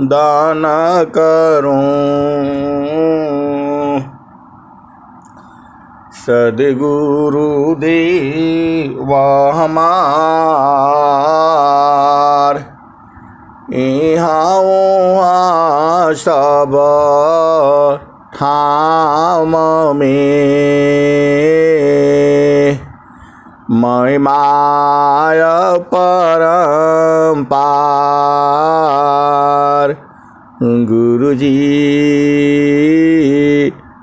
दान करूं। सद्गुरु देव हमार इहाँ उहाँ सब ठाम में महिमाय परम्पार। गुरुजी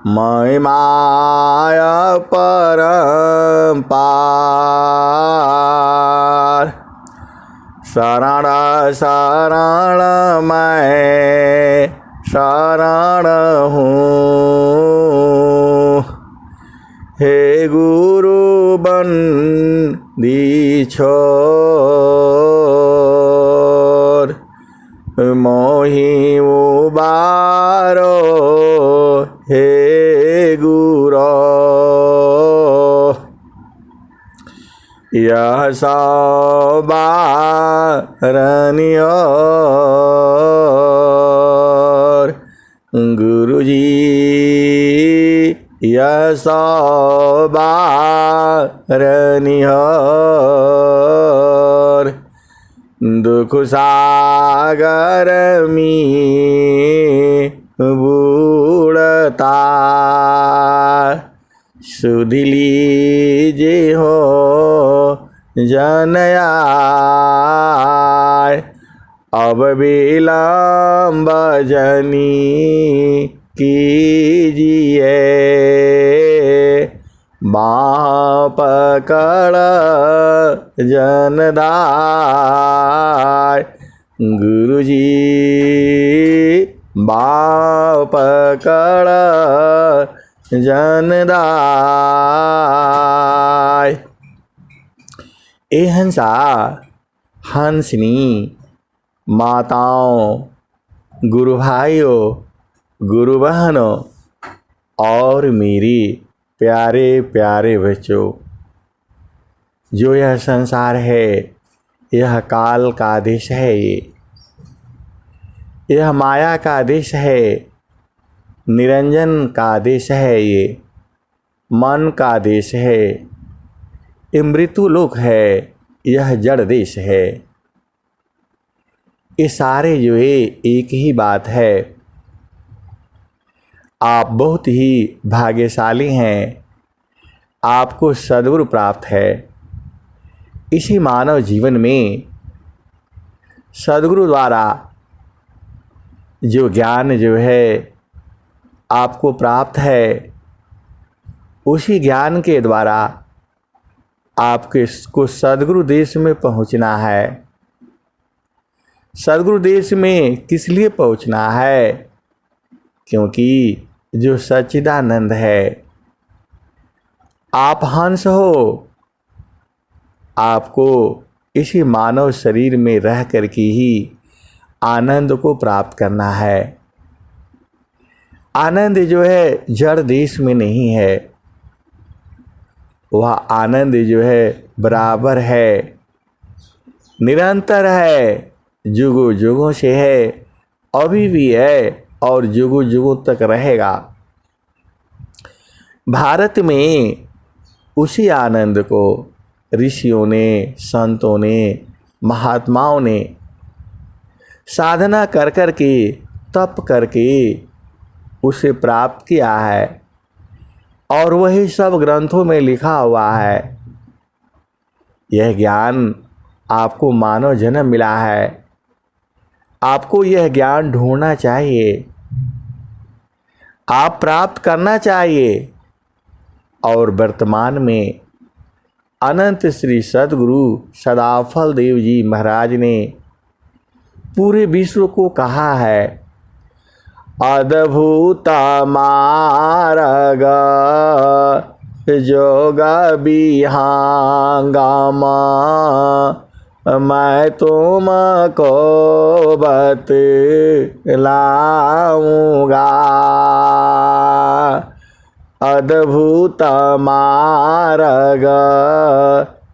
महिमाय परम्पार। शरण शरण मैं शरण हूँ, हे गुरु बंदी छोर। मोहि उबारो हे गुरो, यह सवारनियोर। गुरुजी यह सवारनियोर। दुख सागर में बूढ़ता सुध लीजे हो जनयाय। अब विलम्ब जनी कीजिए, बाँह पकड़ जनदाय। गुरुजी बाँह पकड़ जनदाय। ए हंसा हंसनी माताओं, गुरु भाइयों, गुरु बहनों और मेरे प्यारे प्यारे बच्चों, जो यह संसार है यह काल का देश है। यह माया का देश है, निरंजन का देश है, ये मन का देश है, ये मृत्यु लोक है, यह जड़ देश है। ये सारे जो है एक ही बात है। आप बहुत ही भाग्यशाली हैं, आपको सद्गुरु प्राप्त है। इसी मानव जीवन में सद्गुरु द्वारा जो ज्ञान जो है आपको प्राप्त है, उसी ज्ञान के द्वारा आपके को सद्गुरु देश में पहुंचना है। सद्गुरु देश में किस लिए पहुंचना है? क्योंकि जो सच्चिदानंद है, आप हंस हो, आपको इसी मानव शरीर में रह कर के ही आनंद को प्राप्त करना है। आनंद जो है जड़ देश में नहीं है, वह आनंद जो है बराबर है, निरंतर है, जुगों जुगों से है, अभी भी है और जुगों जुगों तक रहेगा। भारत में उसी आनंद को ऋषियों ने, संतों ने, महात्माओं ने साधना कर कर के, तप करके उसे प्राप्त किया है और वही सब ग्रंथों में लिखा हुआ है। यह ज्ञान आपको मानव जन्म मिला है, आपको यह ज्ञान ढूंढना चाहिए, आप प्राप्त करना चाहिए। और वर्तमान में अनंत श्री सद्गुरु सदाफल देव जी महाराज ने पूरे विश्व को कहा है, अद्भुत मार्ग जोग विहंगम, मैं तुमको बतलाऊंगा। अद्भुत मार्ग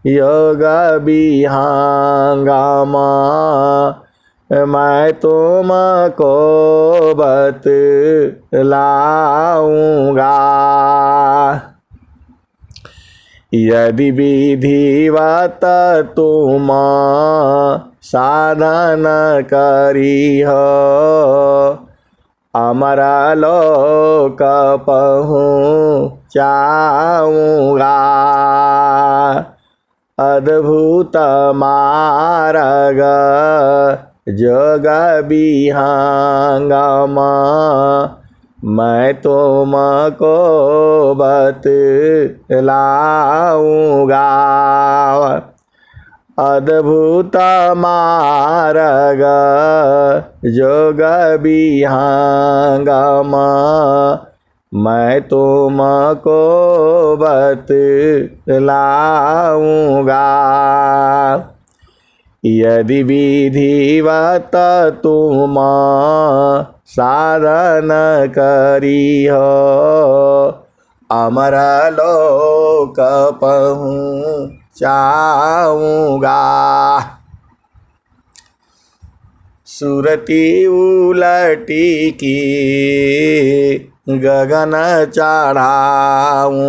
योग विहंगम मैं तुमको बतलाऊंगा। यदि विधिवत तुम साधन करिह अमरा लोक पहुँचाऊंगा। अद्भुत मार्ग जोग विहंगम मैं तुमको बतलाऊंगा। अद्भुत मार्ग जोग विहंगम मैं तुमको बतलाऊंगा। यदि विधिवत तुम साधन करिह अमर लोक पहुँचाऊंगा। सुरती उलटी की गगन चढ़ाऊं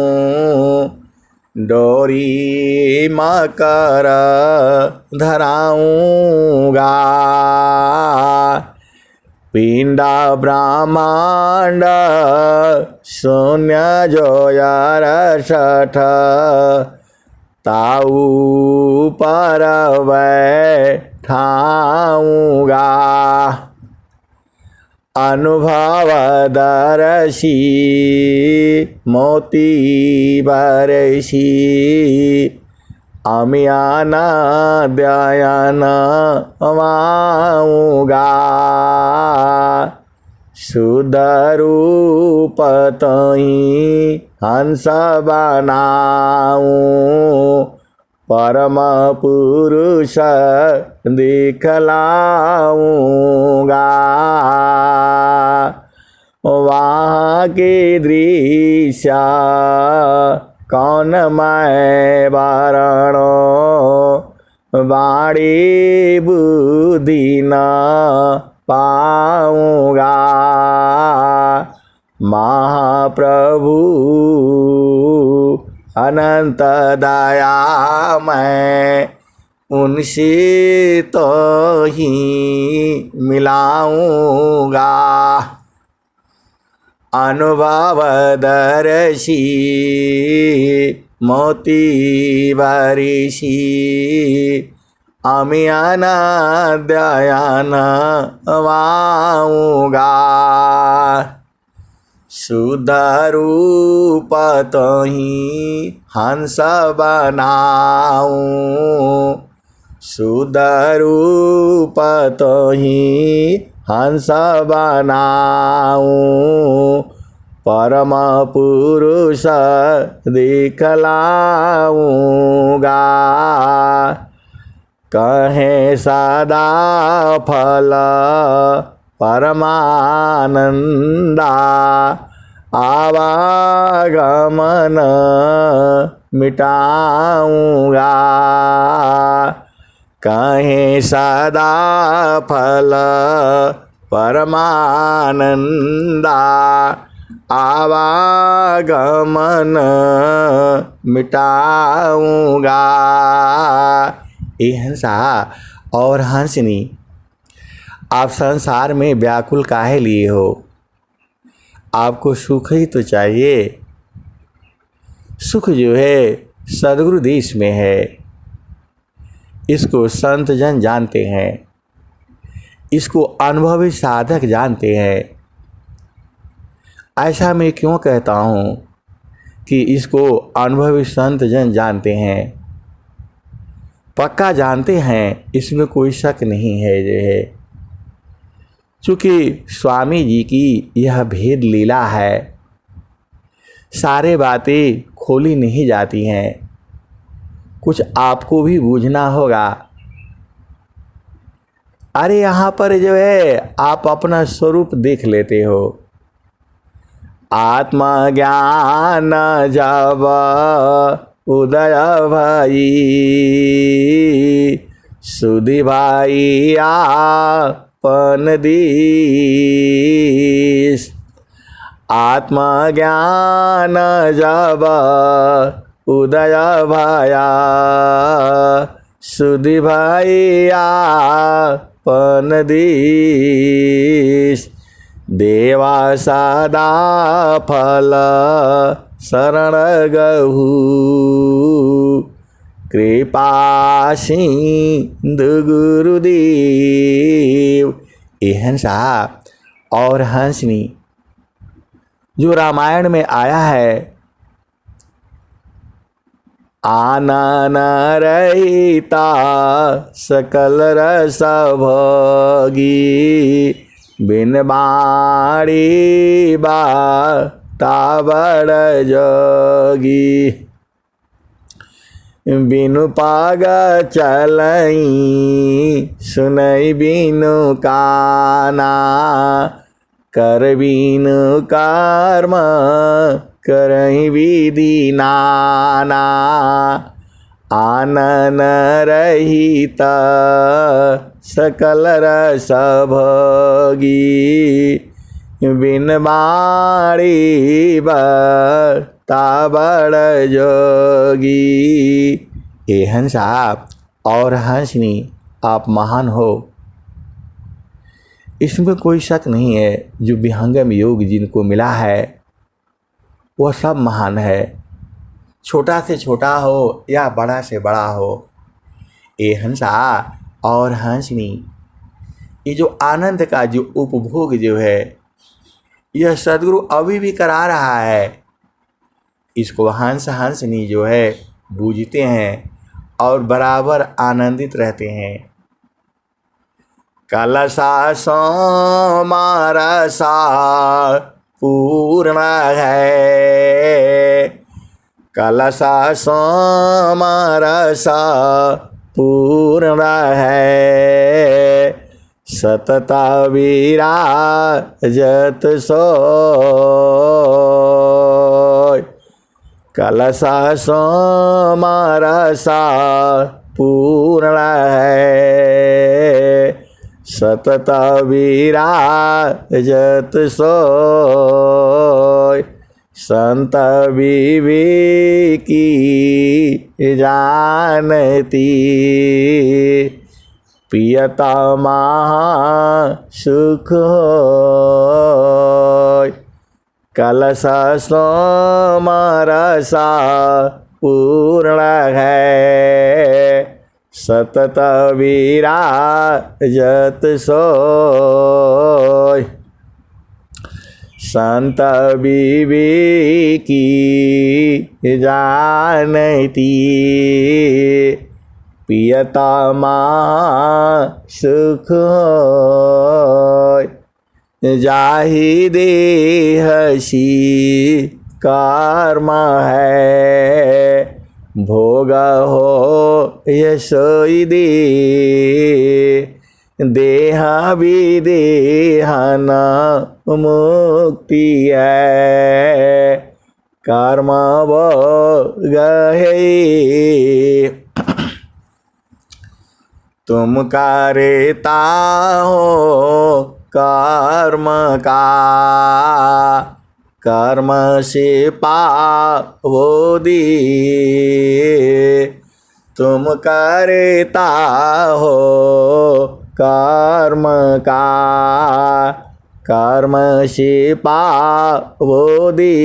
डोरी मकर धराऊंगा। पिंडा ब्रह्मांड शून्य जोयर सठ ताऊ पर बैठाऊंगा। अनुभव दर्शी मोती बरसी अमियान दयन वाऊंगा। शुद्ध रूप तही हंस बनाऊं परम पुरुष दिखलाऊंगा। वहाँ के दृश्य कौन मैं वारणो वाणी बुद्धि न पाऊंगा। महाप्रभु अनंत दया मैं उनसे तो ही मिलाऊंगा। अनुभव दर्शी मोती बरसी अमियान दयन वाऊंगा। शुद्ध रूप तही हंस बनाऊं शुद्ध रूप तही हंस बनाऊं परम पुरुष दिखलाऊंगा। कहे सदा फल परमानंदा आवागमन मिटाऊंगा। कहे सदा फल परमानंदा आवागमन मिटाऊंगा। ए हंसा और हंसनी, आप संसार में व्याकुल काहे लिए हो? आपको सुख ही तो चाहिए। सुख जो है सद्गुरु देश में है। इसको संत जन जानते हैं, इसको अनुभवी साधक जानते हैं। ऐसा मैं क्यों कहता हूँ कि इसको अनुभवी संत जन जानते हैं? पक्का जानते हैं, इसमें कोई शक नहीं है। जो है चूँकि स्वामी जी की यह भेद लीला है, सारे बातें खोली नहीं जाती हैं। कुछ आपको भी बूझना होगा। अरे यहाँ पर जो है आप अपना स्वरूप देख लेते हो। आत्मज्ञान जब उदय भाई, सुधि भाई आपन दीस। आत्मज्ञान जब उदय भया, सुधि भाई आपन दीस। देवा सदा फल शरण गहु, कृपा सिंधु गुरुदेव। ये हंसा और हंसनी जो रामायण में आया है, आनन रहिता सकल रस भोगी, बिन बाणी बाता बड़ जोगी। बिनु पाग चलई सुनई बिनु काना, कर बिनु कर्म करई विधि नाना। आनन रहित सकल रस भोगी, बिन बाणी बता बड़ जोगी। ए हंसा और हंसनी आप महान हो, इसमें कोई शक नहीं है। जो विहंगम योग जिनको मिला है वह सब महान है, छोटा से छोटा हो या बड़ा से बड़ा हो। ए हंसा और हंसनी, ये जो आनंद का जो उपभोग जो है, यह सदगुरु अभी भी करा रहा है। इसको हंस हंसनी जो है बूझते हैं और बराबर आनंदित रहते हैं। कलसा सोमारसा पूर्ण है, कलसा सोमारसा पूर्ण है। सतत विराजत सोय, कलसा सोमारसा पूर्ण है। सतत विराजत सोय, संत विवेकी जानती। पियता महा सुख होय, कलसा सोमरसा पूर्ण है। सतत विराजत सोय, संत विवेकी जानती। पियता महा सुख होय, जाहि देहसी कर्म है। भोग हो यशोई दे, देह विदेहन मुक्ति है। कर्म भोग है तुम करता हो कर्म का, कर्म से पावो दे। तुम करता हो कर्म का, कर्म से पावो दे।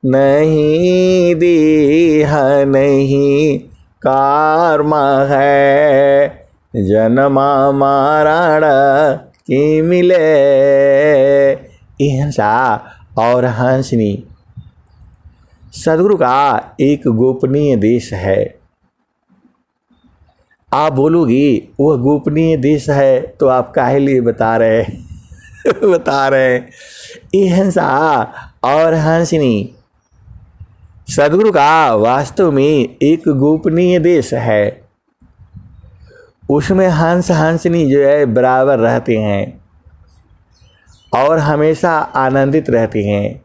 नहीं देह नहीं कर्म है, जन्म मरण की मिले। हंसा और हंसनी सदगुरु का एक गोपनीय देश है। आप बोलोगी वह गोपनीय देश है तो आप काहे लिए बता रहे बता रहे। ये हंसा और हंसनी सदगुरु का वास्तव में एक गोपनीय देश है। उसमें हंस हंसनी जो है बराबर रहते हैं और हमेशा आनंदित रहते हैं।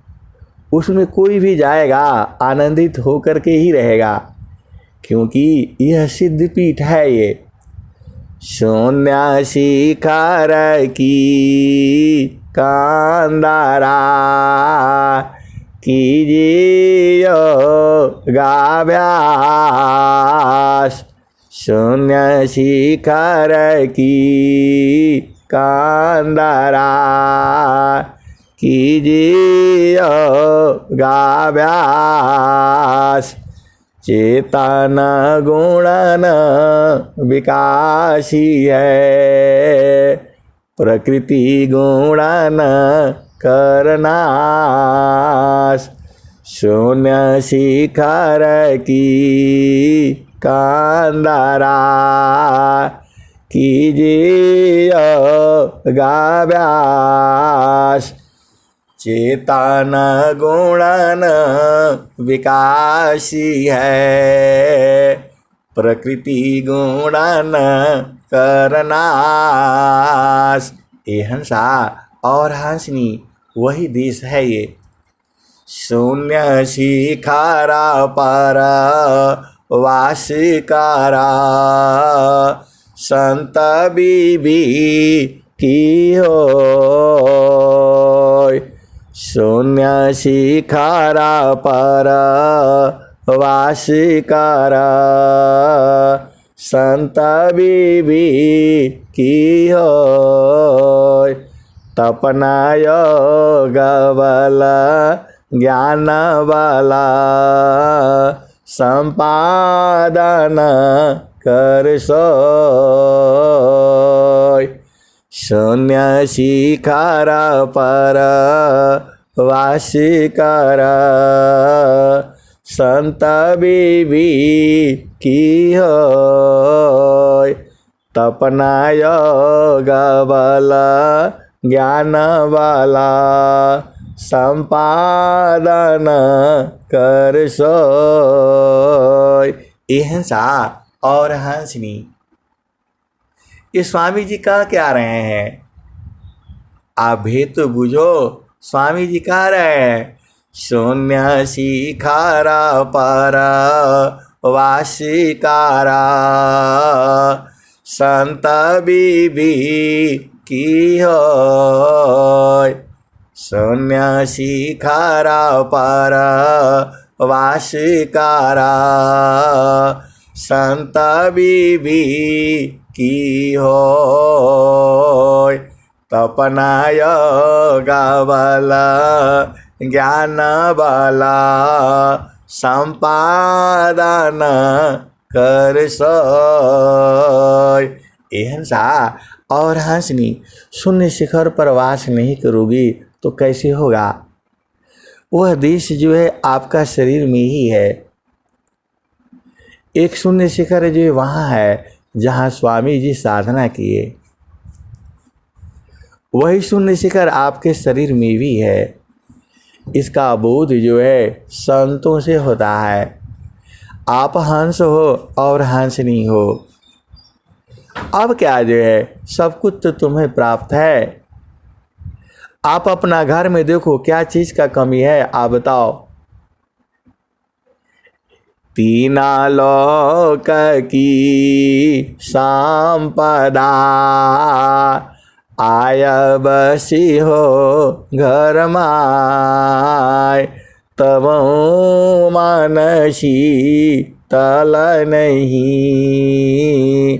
उसमें कोई भी जाएगा आनंदित होकर के ही रहेगा, क्योंकि यह सिद्ध पीठ है। ये शून्य शिखर की कांदारा कीजिए योगाभ्यास। शून्य शिखर की कांदारा कीजिए योगाभ्यास। चेतन गुणन विकासी है, प्रकृति गुणन करनाश। शून्य शिखर की कांदारा कीजिए योगाभ्यास। चेतन गुणन विकासी है, प्रकृति गुणन करनाश। ये हंसा और हंसनी वही देश है ये। शून्य शिखरा पर वासिकारा संत बीबी की हो। शून्य शिखरा पर वासिकारा संत बीबी की हो। तपना योग बल ज्ञान बला संपादन कर सोय। शून्य शिखरा पर वासिकर संत बीबी की होय। तपना योग बल ज्ञान बला संपादन कर सोय। ये हंसा और हंसनी ये स्वामी जी कह क्या रहे हैं? आप भेद तो बुझो। स्वामी जी कह रहे हैं शून्य शिखरा पर वासिकारा संत बीबी की होय। शून्य शिखरा पर वासिकारा संत बीबी की होय। तपना योग बल ज्ञान बला संपादन कर सोय। ये हंसा और हंसनी शून्य शिखर पर वास नहीं करोगी तो कैसे होगा? वह देश जो है आपका शरीर में ही है। एक शून्य शिखर जो वहाँ है जहाँ स्वामी जी साधना किए, वही शून्य शिखर आपके शरीर में भी है। इसका बोध जो है संतों से होता है। आप हंस हो और हंसनी हो। अब क्या जो है सब कुछ तो तुम्हें प्राप्त है। आप अपना घर में देखो क्या चीज़ का कमी है, आप बताओ। तीना लोक की संपदा आय बसी हो घर माय। तब मानसी तल नहीं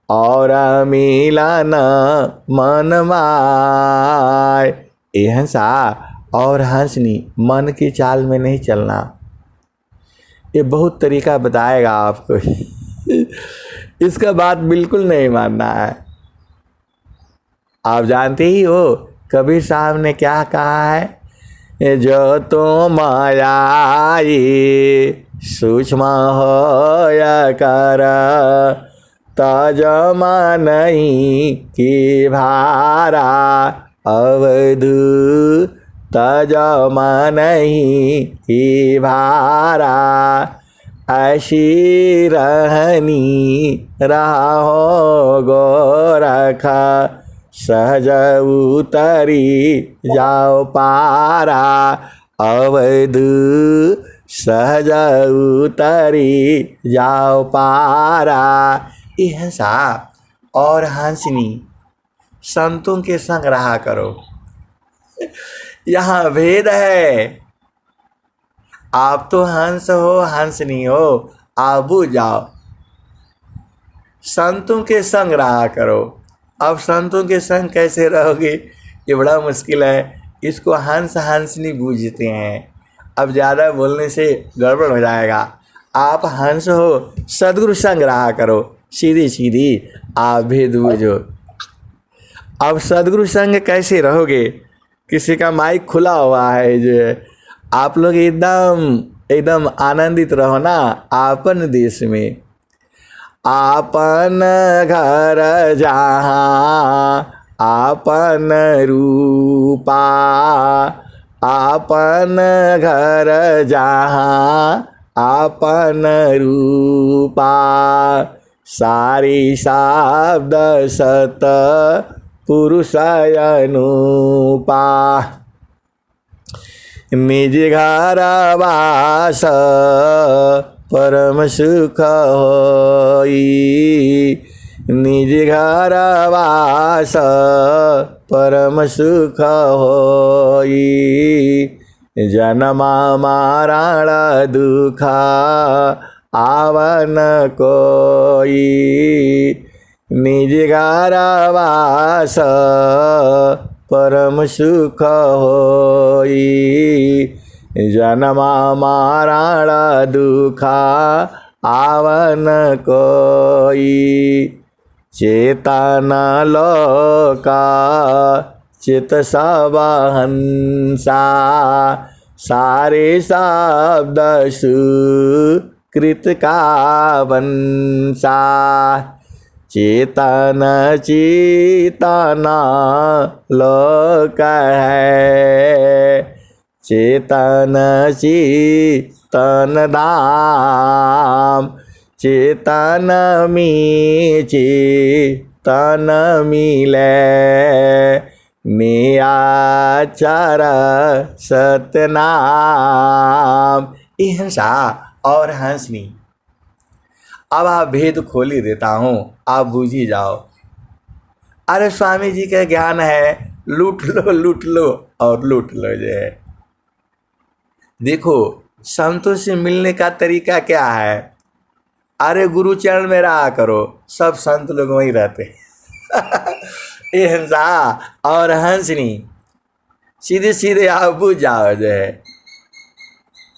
और मिलन मन माय। ये हंसा और हंसनी मन की चाल में नहीं चलना। ये बहुत तरीका बताएगा आपको। इसका बात बिल्कुल नहीं मानना है। आप जानते ही हो कबीर साहब ने क्या कहा है? जो तो मायाई सूक्ष्म होया कर तजमा नहीं की भारा अवधू तजमा नहीं की भारा। ऐसी रहनी रहो गोरखा सहज उतरी जाओ पारा। अवध सहज उतरी जाओ पारा। ऐसा और हंसनी संतों के संग रहा करो। यहाँ भेद है, आप तो हंस हो हंसनी हो, आप बुझ जाओ। संतों के संग रहा करो। अब संतों के संग कैसे रहोगे, ये बड़ा मुश्किल है। इसको हंस हंसनी बूझते हैं। अब ज़्यादा बोलने से गड़बड़ हो जाएगा। आप हंस हो, सदगुरु संग रहा करो, सीधी सीधी आप भेद बूझो। अब सदगुरु संग कैसे रहोगे, किसी का माइक खुला हुआ है जो आप लोग एकदम आनंदित रहो ना आपन देश में। आपन घर जहाँ आपन रूपा, आपन घर जहाँ आपन रूपा। सारी शब्द सत पुरुष अनुपा। निज घर वास परम सुख होई, निज घर वास परम सुख होई। जन्मा मारण दुख आवन कोई, निज घर वास परम सुख होई। जन्मा मारण दुखा आवन कोई। चेतन लोका चित सब हंसा, सारे शब्द सुकृत का वंशा। चेतन चेतना लोक है, चेतन चेतन धाम। चेतन में चेतन मिले, निराचार सतनाम। हिंसा और हंसनी। अब आप भेद खोल ही देता हूँ, आप बूझ ही जाओ। अरे स्वामी जी का ज्ञान है, लूट लो और लूट लो जो है। देखो संतों से मिलने का तरीका क्या है। अरे गुरु चरण में रहा करो, सब संत लोग वहीं रहते। ये हिंसा और हंसनी सीधे सीधे आप बुझ जाओ जो है।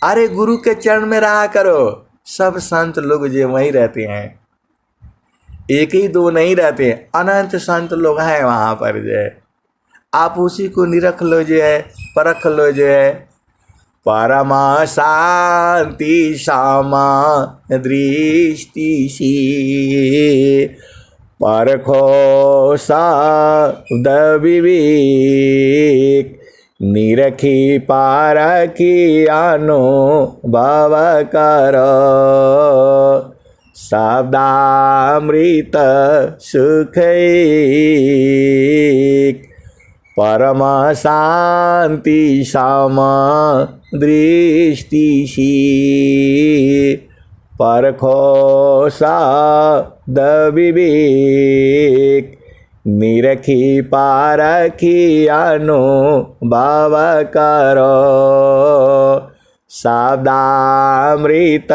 अरे गुरु के चरण में रहा करो, सब संत लोग जो वहीं रहते हैं। एक ही दो नहीं रहते, अनंत संत लोग हैं वहाँ पर जो है। आप उसी को निरख लो जो है, परख लो जो है। परमा शांति सामा दृष्टि सी, परखो शब्द विवेक। निरखी पारखी अनुभव करो, शब्दामृत सुख एक। परम शांति सम दृष्टि सी, परखो शब्द विवेक। निरखी पारखी अनुभव करो, शब्दामृत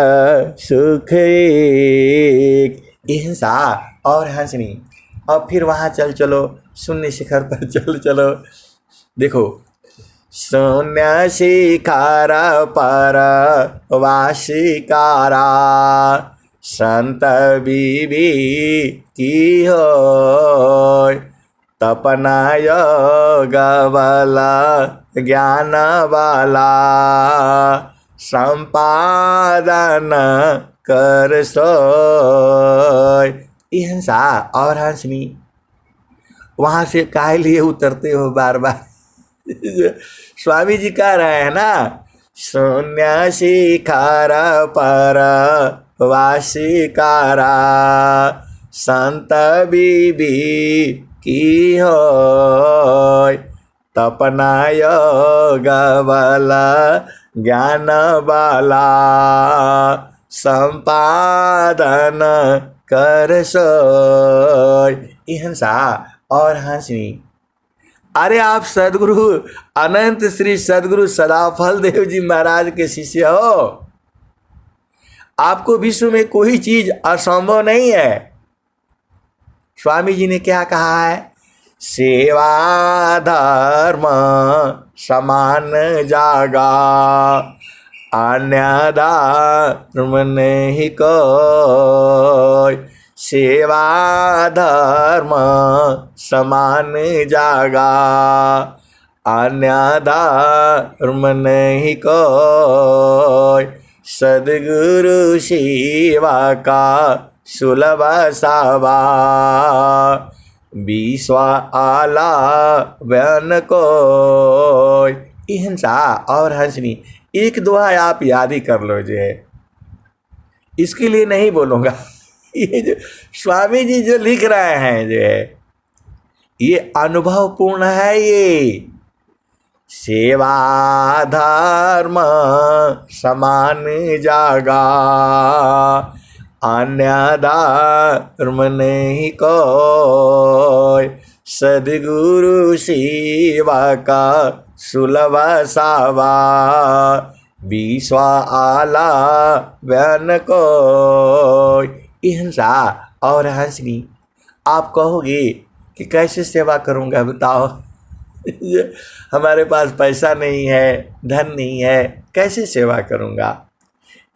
सुख एक। हिंसा और हंसनी। अब फिर वहाँ चलो शून्य शिखर पर चलो। देखो शून्य शिखर पर वासिकारा, संत बीबी की हो। तपना योग वाला ज्ञान वाला, संपादन कर सोय। हिंसा और हंसनी। वहाँ से काहे लिए उतरते हो बार बार। स्वामी जी कह रहे हैं ना, शून्य शिखर पर वासिकारा, संत बीबी की हो। तपना योग बल ज्ञान बला संपादन कर सोय। हिंसा और हंसनी। अरे आप सदगुरु अनंत श्री सदगुरु सदाफल देव जी महाराज के शिष्य हो। आपको विश्व में कोई चीज असंभव नहीं है। स्वामी जी ने क्या कहा है? सेवा धर्म समान जागा, अन्य धर्म नहीं कोई। सेवा धर्म समान जागा, अन्य धर्म नहीं कोई। सदगुरु सेवा का सुलभ सावा, विश्व आला बयान कोई। हिंसा और हंसनी। एक दुआ आप याद ही कर लो जो है, इसके लिए नहीं बोलूँगा। ये जो स्वामी जी जो लिख रहे हैं जो है, ये अनुभव पूर्ण है। ये सेवा धर्म समान जागा, अन्य धर्म नहीं कोई। सदगुरु सेवा का सुलभ सावा, विश्व आला बयान कोई। हिंसा और हंसनी। आप कहोगे कि कैसे सेवा करूँगा बताओ? हमारे पास पैसा नहीं है, धन नहीं है, कैसे सेवा करूँगा?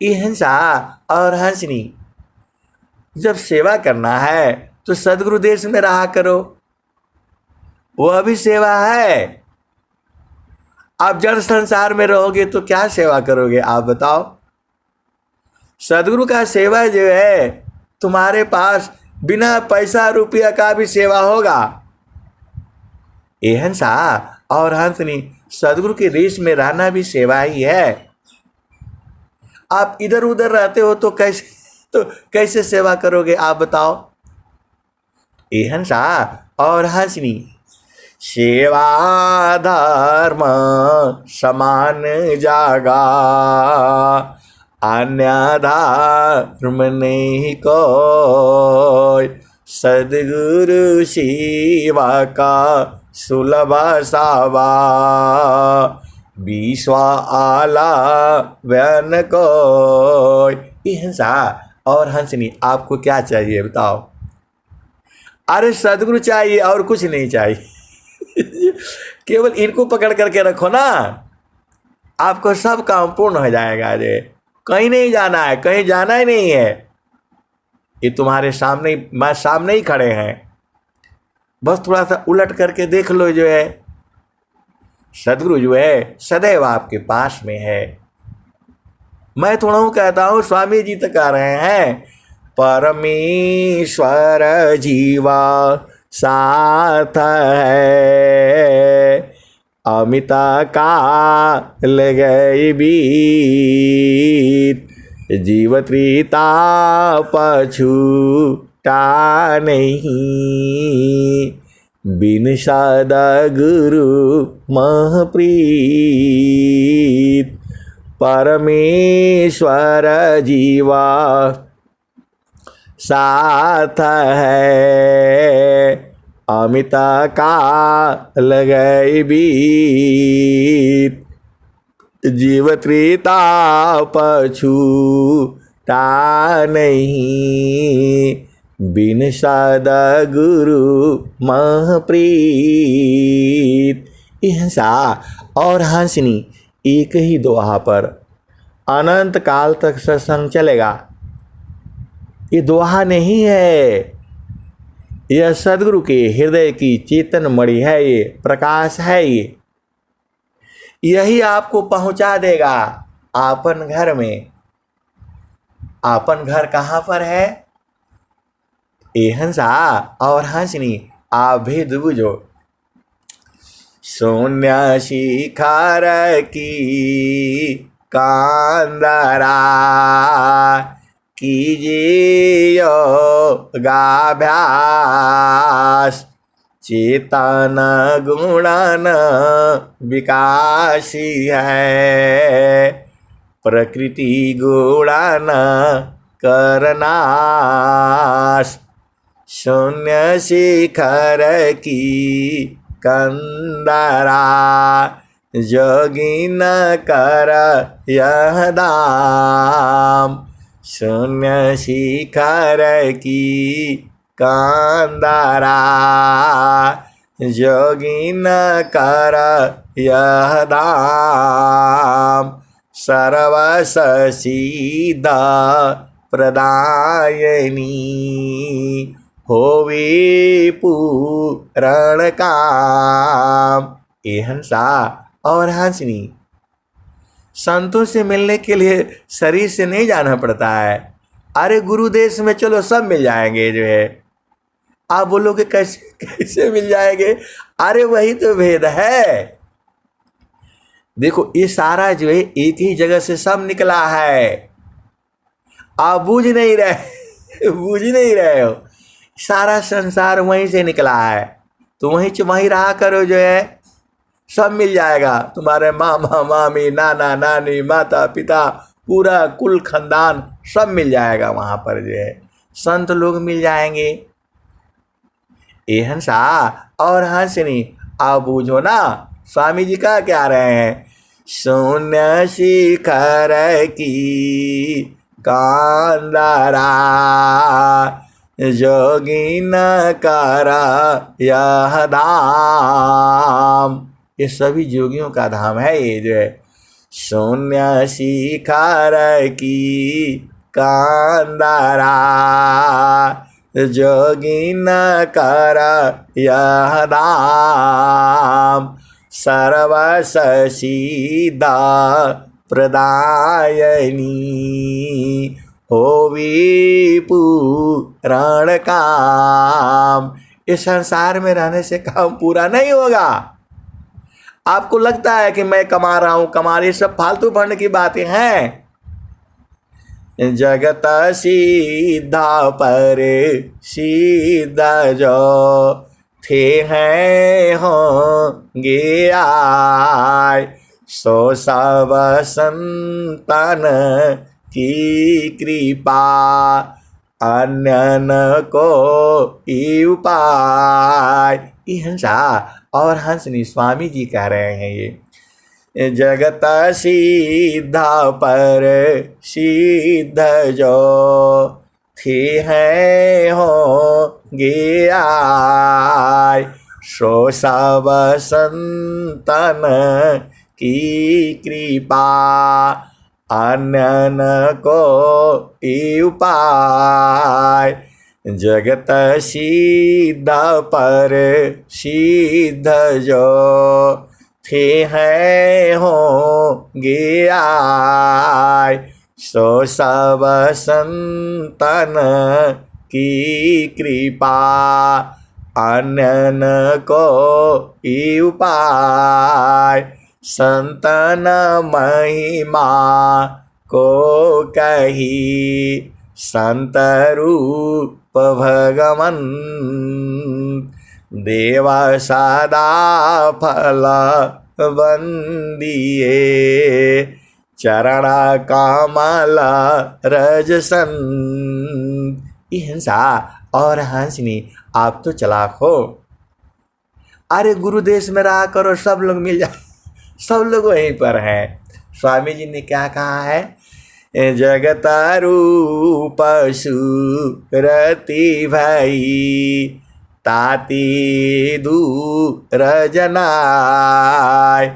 हिंसा और हंसनी। जब सेवा करना है तो सदगुरु देश में रहा करो, वह भी सेवा है। आप जड़ संसार में रहोगे तो क्या सेवा करोगे आप बताओ? सदगुरु का सेवा जो है, तुम्हारे पास बिना पैसा रुपया का भी सेवा होगा। हिंसा और हंसनी। सदगुरु के देश में रहना भी सेवा ही है। आप इधर उधर रहते हो तो कैसे सेवा करोगे आप बताओ? हिंसा और हंसनी। सेवा धर्म समान जागा, अन्य धर्म नहीं कोई। सदगुरु सेवा का सुलभ सावा, विश्व आला बयान कोई। हिंसा और हंसनी। आपको क्या चाहिए बताओ? अरे सदगुरु चाहिए और कुछ नहीं चाहिए। केवल इनको पकड़ करके रखो ना, आपको सब काम पूर्ण हो जाएगा। जे कहीं नहीं जाना है, कहीं जाना ही नहीं है। ये तुम्हारे सामने, मैं सामने ही खड़े हैं। बस थोड़ा सा उलट करके देख लो जो है, सदगुरु जो है सदैव आपके पास में है। मैं थोड़ा हूँ कहता हूँ, स्वामी जी तो कह रहे हैं, परमेश्वर जीवा साथ है, अमित काल गई बीत, जीव त्रिता पछूटा नहीं, बिन सद्गुरु महप्रीत। परमेश्वर जीवा साथ है, अमित काल गई बीत, जीव त्रिता पछूटा नहीं, बिन सद्गुरु महप्रीत। हिंसा और हंसनी। एक ही दोहा पर अनंत काल तक सत्संग चलेगा। ये दोहा नहीं है, यह सदगुरु के हृदय की चेतन मणि है, ये प्रकाश है। ये यही आपको पहुंचा देगा आपन घर में। आपन घर कहाँ पर है? हिंसा और हंसनी। आप भेद बुझो। शून्य शिखर की कांदरा, कीजिए योगाभ्यास, चेतन गुणन विकासी है, प्रकृति गुणन करनाश। शून्य शिखर की कंदरा, जोगी न कर यह दाम। शून्य शिखर की कंदरा, जोगी न कर यह दाम। सर्वस सिद्ध प्रदायिनी, होवे पूरण काम। ये हंसा और हंसनी, संतों से मिलने के लिए शरीर से नहीं जाना पड़ता है। अरे गुरु देश में चलो सब मिल जाएंगे जो है। आप बोलोगे कैसे कैसे मिल जाएंगे? अरे वही तो भेद है। देखो ये सारा जो है एक ही जगह से सब निकला है, आप बूझ नहीं रहे हो। सारा संसार वहीं से निकला है, तो वहीं रहा करो जो है, सब मिल जाएगा। तुम्हारे मामा मामी, नाना नानी, माता पिता, पूरा कुल खानदान सब मिल जाएगा वहाँ पर जो है। संत लोग मिल जाएंगे। ये हंसा और हंसनी, आप बूझो ना स्वामी जी का क्या रहे हैं। शून्य शिखर की कांदरा, जोगी न कर यह धाम। ये सभी जोगियों का धाम है ये जो है। शून्य शिखर की कांदरा, जोगी न कर यह दाम। सर्वस सिद्ध प्रदायिनी, होवी पूरण काम। इस संसार में रहने से काम पूरा नहीं होगा। आपको लगता है कि मैं कमा रहा हूं, कमा रही, सब फालतू फंड की बातें हैं। जगत सीधा पर सीध जो थे हैं होंगे आय। सो सब संतान की कृपा, अन्य न को उपाय। ये हंसा और हंसनी स्वामी जी कह रहे हैं ये। जगत सीधा पर सिद्ध जो थे हैं होंगे आय। सो सब संतन की कृपा, अन्य न को उपाय। जगत सिद्ध पर सिद्ध जो थे हैं होंगे आय। सो सब संतन की कृपा, अन्य न को उपाय। संतन महिमा को कही, संत रूप भगवन। देव सदा फल वंदिए, चरण कमल रजसन। हंसा और हंसनी, आप तो चलाक हो। अरे गुरु देश में रहा करो, सब लोग मिल जाए, सब लोग वहीं पर हैं। स्वामी जी ने क्या कहा है। जगत रूप सुरति भई, ताती दूर जनाय।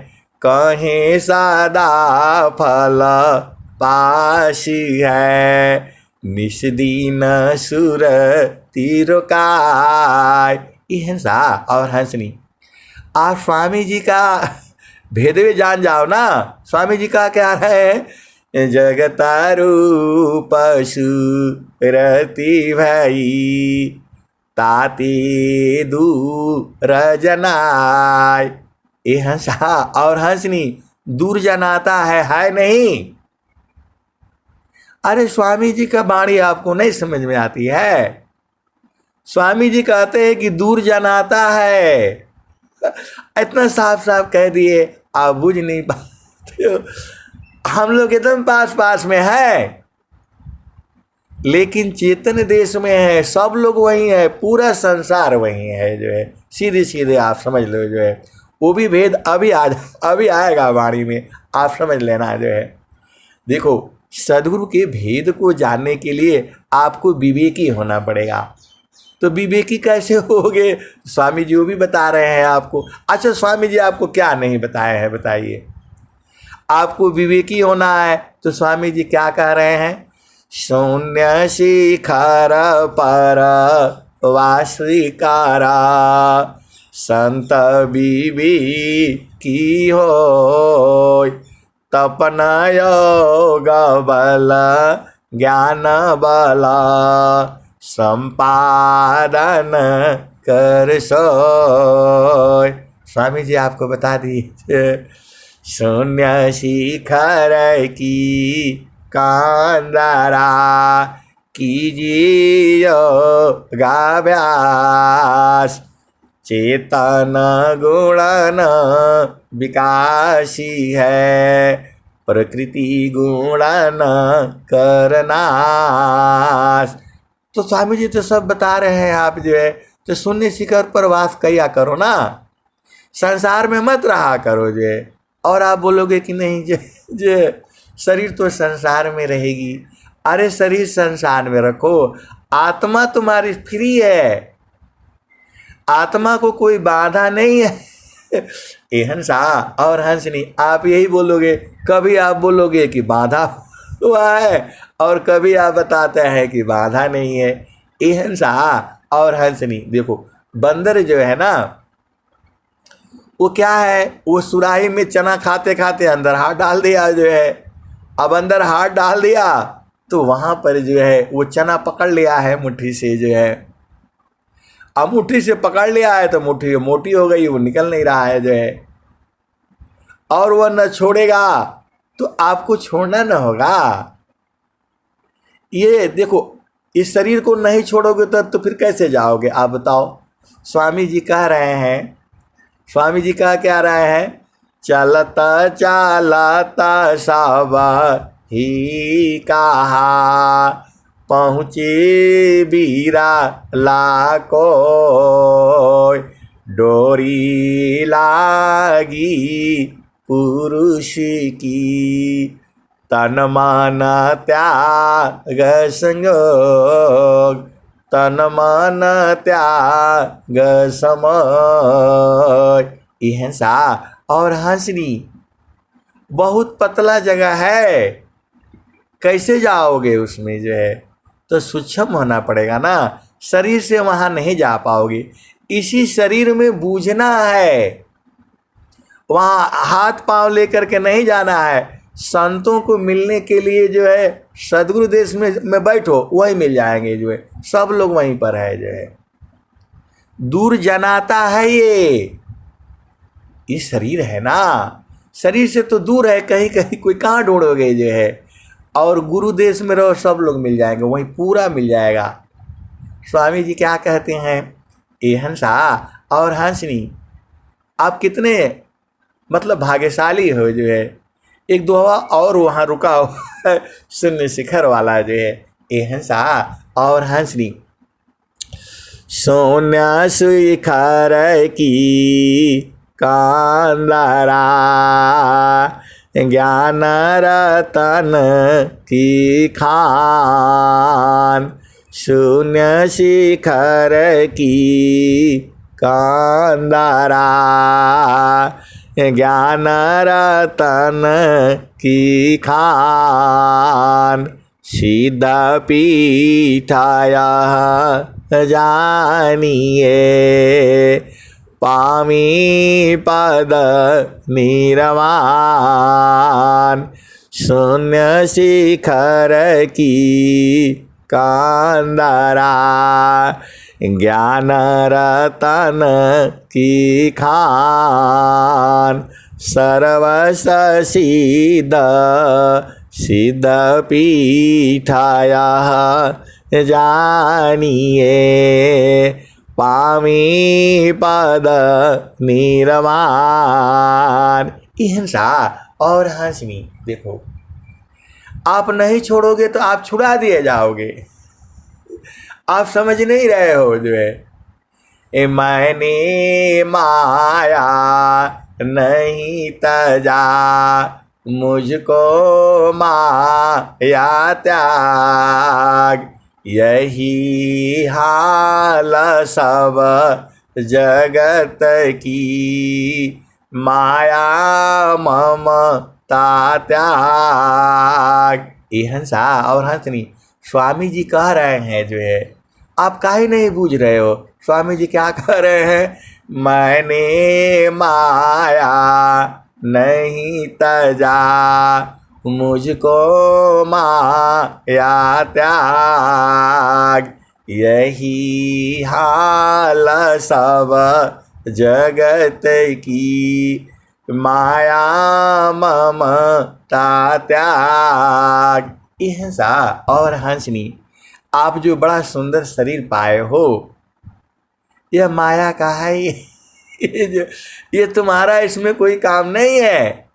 कहीं सदा फल पासी है, निष्दीन सुर तिरकाय। हंसा और हंसनी, आप स्वामी जी का भेद भी जान जाओ ना। स्वामी जी का क्या है। जगत रूप सुरति भई, ताती दूर जनाय। ये हंसा और हंसनी, दूर जनाता है नहीं। अरे स्वामी जी का वाणी आपको नहीं समझ में आती है। स्वामी जी कहते हैं कि दूर जनाता है। इतना साफ साफ कह दिए, आप बुझ नहीं पाते हो। हम लोग एकदम पास पास में है, लेकिन चेतन देश में है, सब लोग वही है, पूरा संसार वही है जो है। सीधे सीधे आप समझ लो जो है, वो भी भेद अभी आएगा वाणी में, आप समझ लेना जो है। देखो, सदगुरु के भेद को जानने के लिए आपको विवेकी होना पड़ेगा। तो विवेकी कैसे होगे? स्वामी जी वो भी बता रहे हैं आपको। अच्छा, स्वामी जी आपको क्या नहीं बताए हैं बताइए। आपको विवेकी होना है तो स्वामी जी क्या कह रहे हैं? शून्य शिखर पर वास्विकारा संत विवेकी हो, तपन योग बल ज्ञान बल संपादन कर सोय। स्वामी जी आपको बता दीजिए, शून्य शिखर की कांदारा कीजिए योगाभ्यास, चेतन गुणन विकासी है, प्रकृति गुणन करनाश। तो स्वामी जी तो सब बता रहे हैं, आप जो है तो शून्य शिखर पर वास किया करो ना, संसार में मत रहा करो जो है। और आप बोलोगे कि नहीं जो शरीर तो संसार में रहेगी। अरे शरीर संसार में रखो, आत्मा तुम्हारी फ्री है, आत्मा को कोई बाधा नहीं है। ए हंसा और हंसनी, आप यही बोलोगे, कभी आप बोलोगे कि बाधा हुआ है और कभी आप बताते हैं कि बाधा नहीं है। ए हंसा और हंसनी, देखो बंदर जो है ना, वो क्या है, वो सुराही में चना खाते खाते अंदर हाथ डाल दिया जो है। अब अंदर हाथ डाल दिया तो वहाँ पर जो है वो चना पकड़ लिया है मुट्ठी से जो है। अब मुट्ठी से पकड़ लिया है तो मुट्ठी मोटी हो गई, वो निकल नहीं रहा है जो है, और वह न छोड़ेगा तो आपको छोड़ना न होगा। ये देखो, इस शरीर को नहीं छोड़ोगे तो फिर कैसे जाओगे आप बताओ। स्वामी जी कह रहे हैं, स्वामी जी कह क्या रहे हैं? चलता चालता सब ही कहा, पहुँचे बीरा लाको, डोरी लागी पुरुष की, तन मन त्याग संयोग, तन मन त्याग समय। यह सा और हंसनी बहुत पतला जगह है, कैसे जाओगे उसमें जो है, तो सूक्ष्म होना पड़ेगा ना, शरीर से वहाँ नहीं जा पाओगे। इसी शरीर में बूझना है, वहाँ हाथ पांव लेकर के नहीं जाना है। संतों को मिलने के लिए जो है सदगुरु देश में बैठो, वही मिल जाएंगे जो है, सब लोग वहीं पर है जो है। दूर जनाता है ये शरीर है ना, शरीर से तो दूर है, कहीं कहीं कोई कहाँ ढूंढोगे जो है। और गुरु देश में रहो, सब लोग मिल जाएंगे, वहीं पूरा मिल जाएगा। स्वामी जी क्या कहते हैं? ए हंसा और हंसनी, आप कितने मतलब भाग्यशाली हो जो है। एक दोहा और वहाँ रुका हो शून्य शिखर वाला जो है। ए हंसा और हंसनी, शून्य शिखर की कांदारा ज्ञान रतन की खान, शून्य शिखर की कांदारा ज्ञान रतन की खान, सीधा पीठाया जानिए, पामी पद निर्वाण, शून्य शिखर की कांदारा ज्ञान रतन की खान, सर्वस सिद्ध सिद्ध पीठाया जानिए, पामी पद निर्वाण। हिंसा और हंसनी, देखो आप नहीं छोड़ोगे तो आप छुड़ा दिए जाओगे। आप समझ नहीं रहे हो जो है, मैंने माया नहीं तजा, मुझको माया त्याग। यही हाल सब जगत की, माया ममता त्याग। ये हंसा और हंसनी स्वामी जी कह रहे हैं जो है, आप काहे नहीं बूझ रहे हो। स्वामी जी क्या कह रहे हैं, मैंने माया नहीं तजा, मुझको माया त्याग। यही हाल सब जगत की, माया ममता त्याग। हिंसा और हंसनी, आप जो बड़ा सुंदर शरीर पाए हो, यह माया का है। ये तुम्हारा, इसमें कोई काम नहीं है,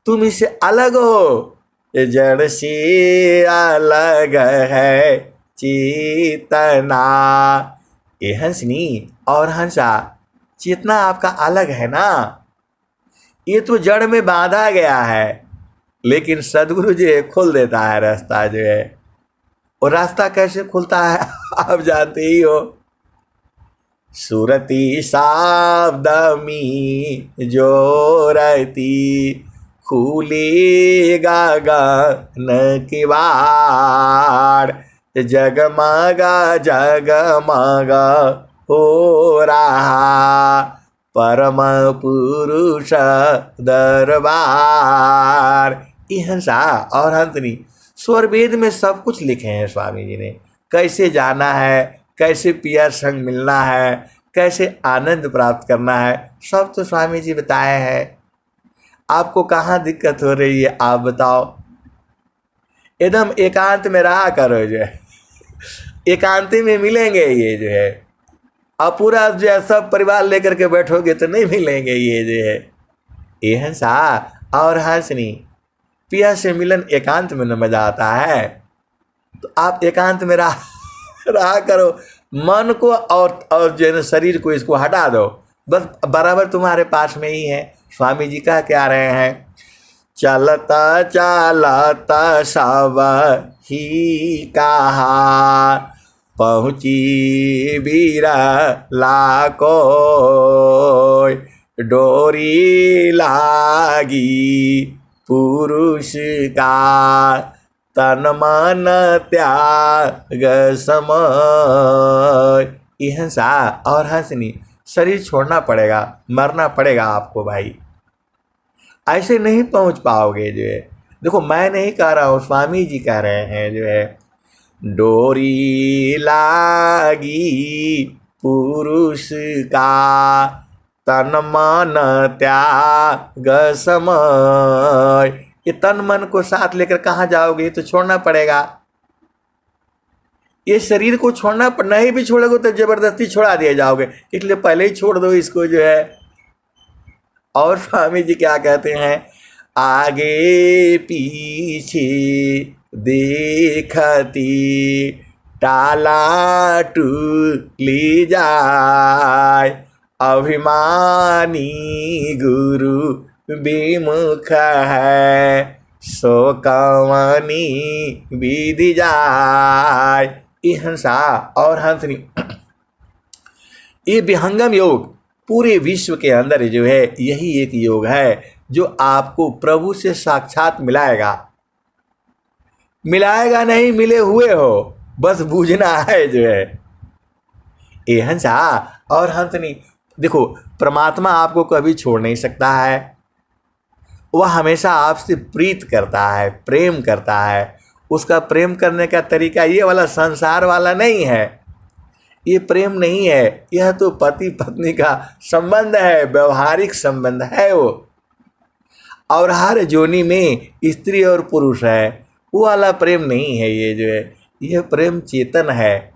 तुम इससे अलग हो। ये जड़ से अलग है चेतना। ये हंसनी और हंसा, चेतना आपका अलग है ना। ये तो जड़ में बांधा गया है, लेकिन सदगुरु जी खोल देता है रास्ता जो है। और रास्ता कैसे खुलता है आप जानते ही हो। सुरती साब्दमी जोरती, खुलेगा गगन की बाड़। जगमगा जगमगा हो रहा परम पुरुष दरबार। हंसा और हंसनी, स्वर वेद में सब कुछ लिखे हैं स्वामी जी ने। कैसे जाना है, कैसे पिया संग मिलना है, कैसे आनंद प्राप्त करना है, सब तो स्वामी जी बताए हैं। आपको कहाँ दिक्कत हो रही है आप बताओ। एकदम एकांत में रहा करो जो है, एकांती में मिलेंगे ये जो है। अब पूरा जो है सब परिवार लेकर के बैठोगे तो नहीं मिलेंगे ये जो है। ये हंसा और हंसनी, पिया से मिलन एकांत में न मजा आता है। तो आप एकांत में रहा करो। मन को और जो है शरीर को, इसको हटा दो, बस बराबर तुम्हारे पास में ही है। स्वामी जी कह क्या रहे हैं, चलता चलता सब ही कहा, पहुँची बिरला को, डोरी लागी पुरुष का, तन मन त्याग समय। हिंसा और हंसनी, शरीर छोड़ना पड़ेगा, मरना पड़ेगा आपको भाई, ऐसे नहीं पहुंच पाओगे जो है। देखो मैं नहीं कह रहा हूँ, स्वामी जी कह रहे हैं जो है, डोरी लागी पुरुष का, तन मन त्याग समय। ये तन मन को साथ लेकर कहाँ जाओगे, ये तो छोड़ना पड़ेगा। ये शरीर को छोड़ना, नहीं भी छोड़ोगे तो जबरदस्ती छोड़ा दिए जाओगे, इसलिए पहले ही छोड़ दो इसको जो है। और स्वामी जी क्या कहते हैं, आगे पीछे देखती टाला टूली जाए, अभिमानी गुरु विमुख है, सो कवनी विधि जाय। हंसा और हंसनी, ये विहंगम योग पूरे विश्व के अंदर जो है, यही एक योग है जो आपको प्रभु से साक्षात मिलाएगा। मिलाएगा नहीं, मिले हुए हो, बस बूझना है जो है। ये हंसा और हंसनी, देखो परमात्मा आपको कभी छोड़ नहीं सकता है। वह हमेशा आपसे प्रीत करता है, प्रेम करता है। उसका प्रेम करने का तरीका ये वाला संसार वाला नहीं है, ये प्रेम नहीं है, यह तो पति पत्नी का संबंध है, व्यवहारिक संबंध है वो। और हर जोनी में स्त्री और पुरुष है, वो वाला प्रेम नहीं है ये जो है। यह प्रेम चेतन है।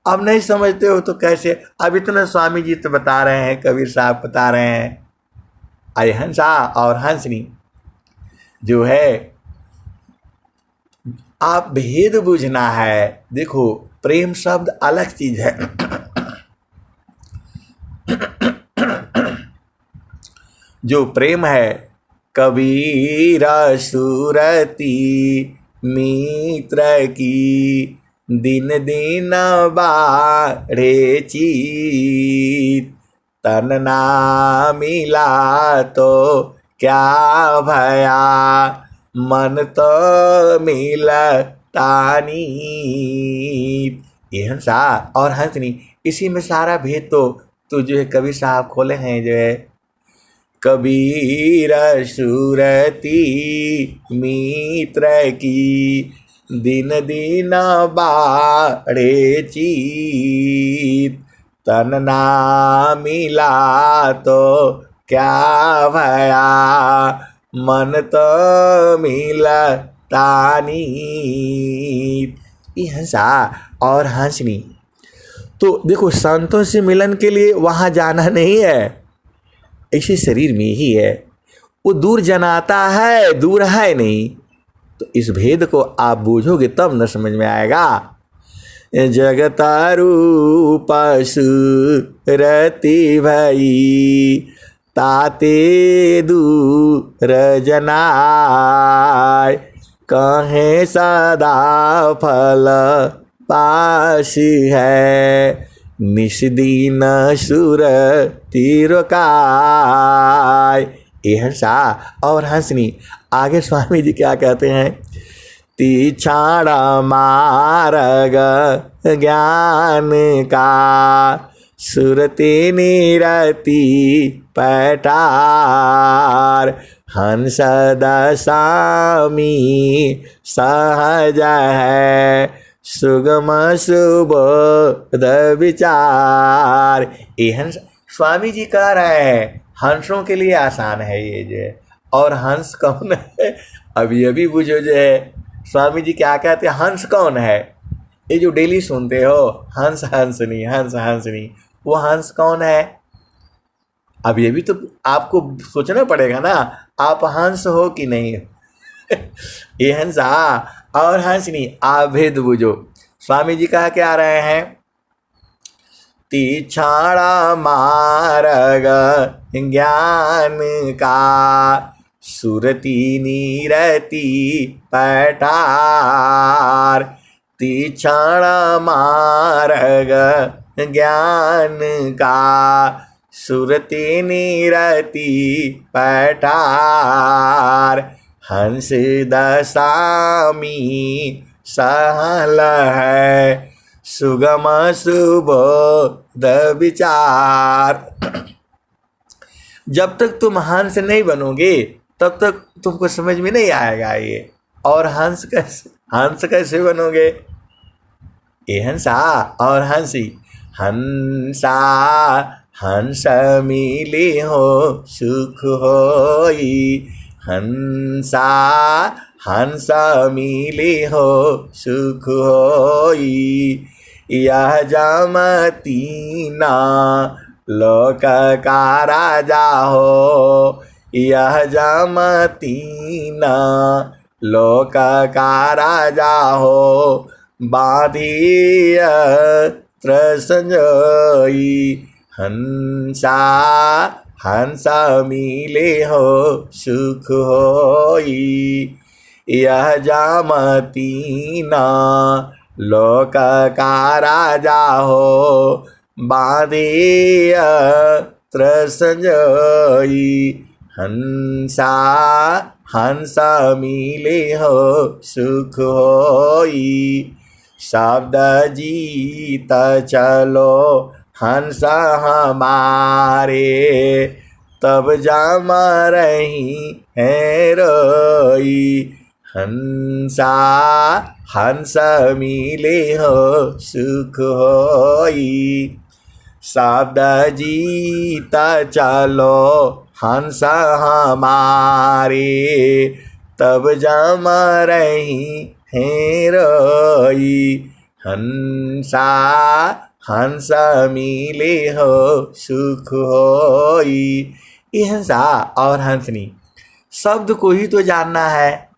अब नहीं समझते हो तो कैसे? अब इतना स्वामी जी तो बता रहे हैं, कबीर साहब बता रहे हैं। अरे हंसा और हंसनी जो है, आप भेद बुझना है। देखो प्रेम शब्द अलग चीज है। जो प्रेम है, कबीरा सुरती मित्र की, दिन दिन बाढ़े चीत, तन ना मिला तो क्या भया, मन तो मिलता नीत। ये हंसा और हंसनी, इसी में सारा भेद तो जो है कबीर साहब खोले हैं। जो है कबीर सुरती मित्र की, दिन दिन बाढ़े चीत, तन ना मिला तो क्या भया, मन तो मिलता नीत। ये हंसा और हंसनी। तो देखो संतों से मिलन के लिए वहाँ जाना नहीं है, इसी शरीर में ही है। वो दूर जनाता है, दूर है नहीं। तो इस भेद को आप बूझोगे तब न समझ में आएगा। जगतारू पशुरति भई, ताते दूर जनाय, कहे सदा फल पास है, निष्दीन सुर तिरकाय। ये हंसा और हंसनी। आगे स्वामी जी क्या कहते हैं? तीक्षण मार्ग ज्ञान का, सुरति निरति पटार, हंस दशामी सहज है, सुगम सुबोध विचार। ये हंस स्वामी जी कह रहे हैं हंसों के लिए आसान है ये जो है। और हंस कौन है? अभी बुझो जो है स्वामी जी क्या कहते हैं। हंस कौन है? ये जो डेली सुनते हो हंस हंसनी, हंस हंसनी, वो हंस कौन है? अब ये भी तो आपको सोचना पड़ेगा ना, आप हंस हो कि नहीं। ये हंसा और हंसनी, आप भेद बुझो। स्वामी जी कहा क्या रहे हैं? तीक्षण मार्ग ज्ञान का, सुरति निरति पटार, तीक्षण मार्ग ज्ञान का, सुरति निरति पटार, हंस दशामी सहल है, सुगम सुबोध विचार। जब तक तुम हंस नहीं बनोगे तब तक तुमको समझ में नहीं आएगा ये। और हंस कैसे बनोगे? ये हंसा और हंसी, हंसा हंस मिली हो सुख होई, हंसा हंस मिली हो सुख होई, यह जमतीना लोक का राजा हो, यह जमतीना लोक का राजा हो, बाधिय संजोई, हंसा हंस मिले हो सुख होई, यह जामतीना लोक का राजा हो, बाधिय संजोई, हंसा हंस मिले हो सुख होई, शब्द जीत चलो हंस हमारे, तब जाम रही है रोई, हंसा हंस मिले हो सुख होई, शब्द जीत चलो हंस हमारे, तब जाम रही हैं रोई। हंसा हंस मिले हो सुख होई। ये हंसा और हंसनी शब्द को ही तो जानना है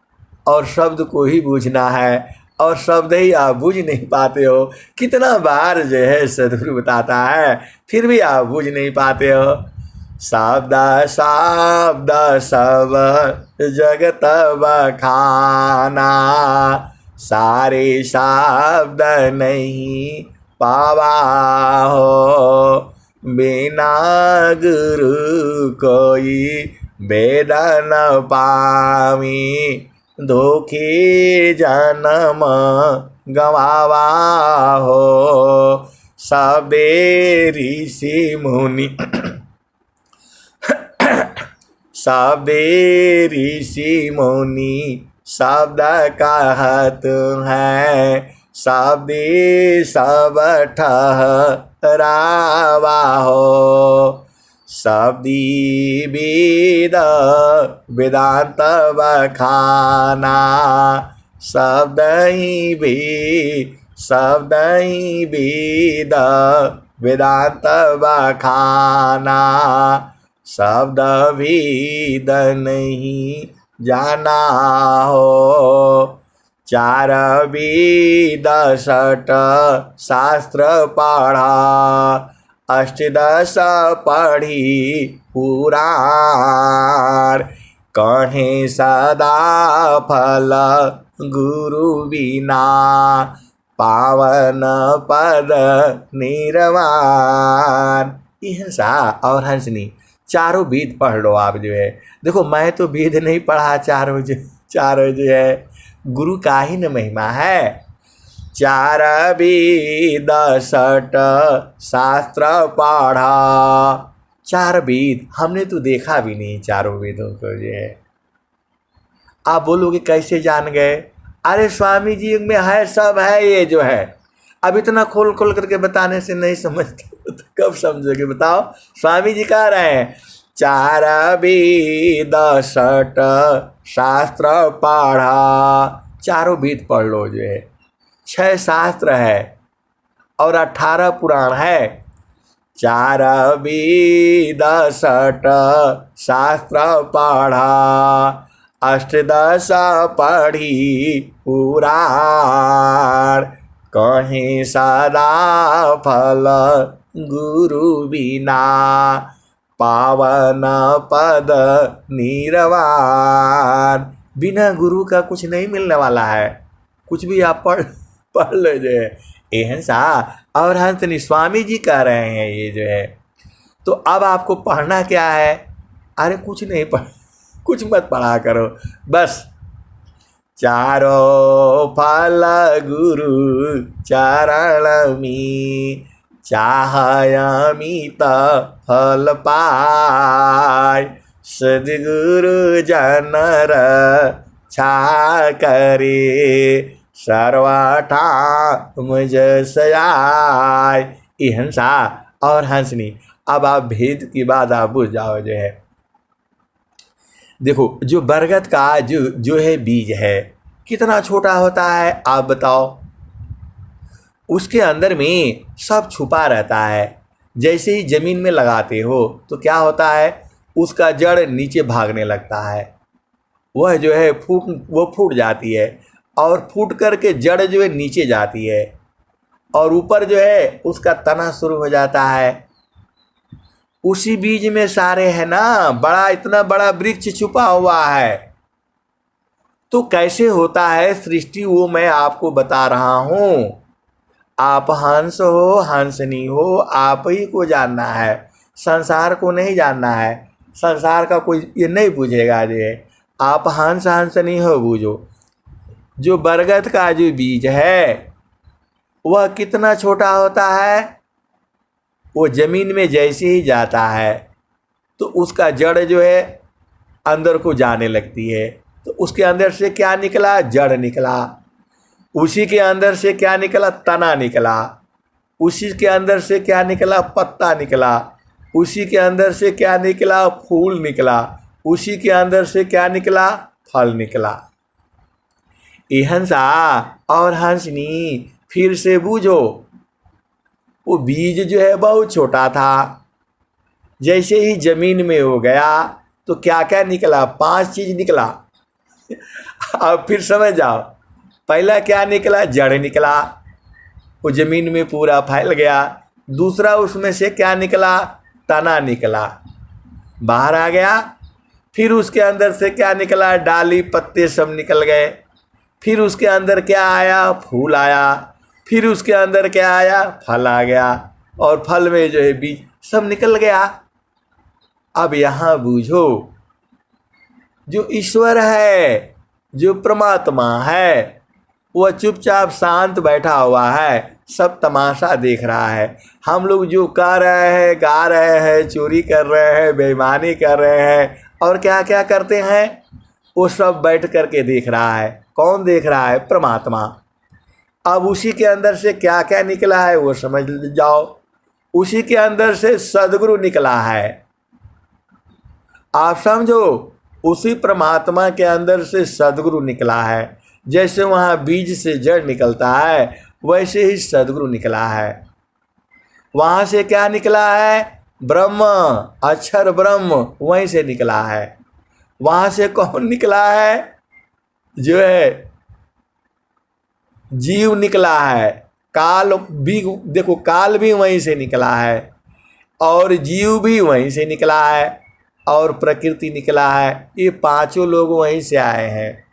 और शब्द को ही बूझना है, और शब्द ही आप बूझ नहीं पाते हो। कितना बार जो है सदगुरु बताता है, फिर भी आप बूझ नहीं पाते हो। शब्द शब्द सब जगत बखाना, सारे शब्द नहीं पावा हो। बिना गुरु कोई वेद न पावी, धोखे जन्म गवावा हो। सबे ऋषि मुनि सबे ऋषि मुनि शब्द कहत हैं, शब्दे सब ठहरावा हो। शब्दी वेद वेदांत बखाना, शब्द ही वेद वेदांत बखाना। शब्द वेद नहीं जाना हो। चार वेद षट शास्त्र पढ़ा, अष्टदश पढ़ी पुराण। कहें सदा फल गुरु बिना, पावन पद निर्वाण। ये हंसा और हंसनी चारों वेद पढ़ लो आप जो है। देखो मैं तो वेद नहीं पढ़ा, चारों जो है गुरु का ही न महिमा है। चार वेद षट शास्त्र पढ़ा, चार वेद हमने तो देखा भी नहीं चारों वेदों को जो है। आप बोलोगे कैसे जान गए? अरे स्वामी जी में है, सब है ये जो है। अब इतना खोल खोल करके बताने से नहीं समझते तो कब समझोगे बताओ? स्वामी जी कह रहे हैं चार वेद षट शास्त्र पढ़ा, चारों वेद पढ़ लो जो है। 6 शास्त्र है और 18 पुराण है। चार वेद षट शास्त्र पढ़ा, अष्टदश पढ़ी पुराण। कहीं सदा फल गुरु बिना, पावन पद निर्वाण। बिना गुरु का कुछ नहीं मिलने वाला है। कुछ भी आप पढ़ लो जो है। एहसा और हंसनी स्वामी जी कह रहे हैं ये जो है। तो अब आपको पढ़ना क्या है? अरे कुछ नहीं कुछ मत पढ़ा करो, बस चारों फल गुरु चरण में, चाहयमित फल पाय। सद्गुरु जनर छा करे, सर्वठा मुझ सयाय। ये हंसा और हंसनी। अब आप भेद की बात आप बुझ जाओ जो है। देखो जो बरगद का जो है बीज है कितना छोटा होता है आप बताओ। उसके अंदर में सब छुपा रहता है। जैसे ही जमीन में लगाते हो तो क्या होता है, उसका जड़ नीचे भागने लगता है। वह जो है फूट जाती है और फूट करके जड़ जो है नीचे जाती है और ऊपर जो है उसका तना शुरू हो जाता है। उसी बीज में सारे है ना, बड़ा इतना बड़ा वृक्ष छुपा हुआ है। तो कैसे होता है सृष्टि वो मैं आपको बता रहा हूँ। आप हंस हो हंसनी हो, आप ही को जानना है, संसार को नहीं जानना है। संसार का कोई ये नहीं पूछेगा जे आप हंस हंसनी हो बूझो। जो बरगद का जो बीज है वह कितना छोटा होता है, वो जमीन में जैसे ही जाता है तो उसका जड़ जो है अंदर को जाने लगती है। तो उसके अंदर से क्या निकला, जड़ निकला। उसी के अंदर से क्या निकला, तना निकला। उसी के अंदर से क्या निकला, पत्ता निकला। उसी के अंदर से क्या निकला, फूल निकला। उसी के अंदर से क्या निकला, फल निकला। ये हंसा और हंसनी फिर से बूझो। वो बीज जो है बहुत छोटा था, जैसे ही जमीन में हो गया तो क्या क्या निकला, 5 चीज निकला। अब फिर समझ जाओ, पहला क्या निकला, जड़ निकला, वो जमीन में पूरा फैल गया। दूसरा उसमें से क्या निकला, तना निकला, बाहर आ गया। फिर उसके अंदर से क्या निकला, डाली पत्ते सब निकल गए। फिर उसके अंदर क्या आया, फूल आया। फिर उसके अंदर क्या आया, फल आ गया। और फल में जो है बीज सब निकल गया। अब यहाँ बूझो, जो ईश्वर है, जो परमात्मा है, वह चुपचाप शांत बैठा हुआ है, सब तमाशा देख रहा है। हम लोग जो कर रहे हैं, गा रहे हैं, चोरी कर रहे हैं, बेईमानी कर रहे हैं और क्या क्या करते हैं, वो सब बैठ करके देख रहा है। कौन देख रहा है, परमात्मा। अब उसी के अंदर से क्या क्या निकला है वो समझ जाओ। उसी के अंदर से सदगुरु निकला है। आप समझो, उसी परमात्मा के अंदर से सदगुरु निकला है। जैसे वहाँ बीज से जड़ निकलता है, वैसे ही सदगुरु निकला है। वहाँ से क्या निकला है, ब्रह्म, अक्षर ब्रह्म वहीं से निकला है। वहाँ से कौन निकला है, जो है जीव निकला है। काल भी देखो, काल भी वहीं से निकला है और जीव भी वहीं से निकला है और प्रकृति निकला है। ये पांचों लोग वहीं से आए हैं।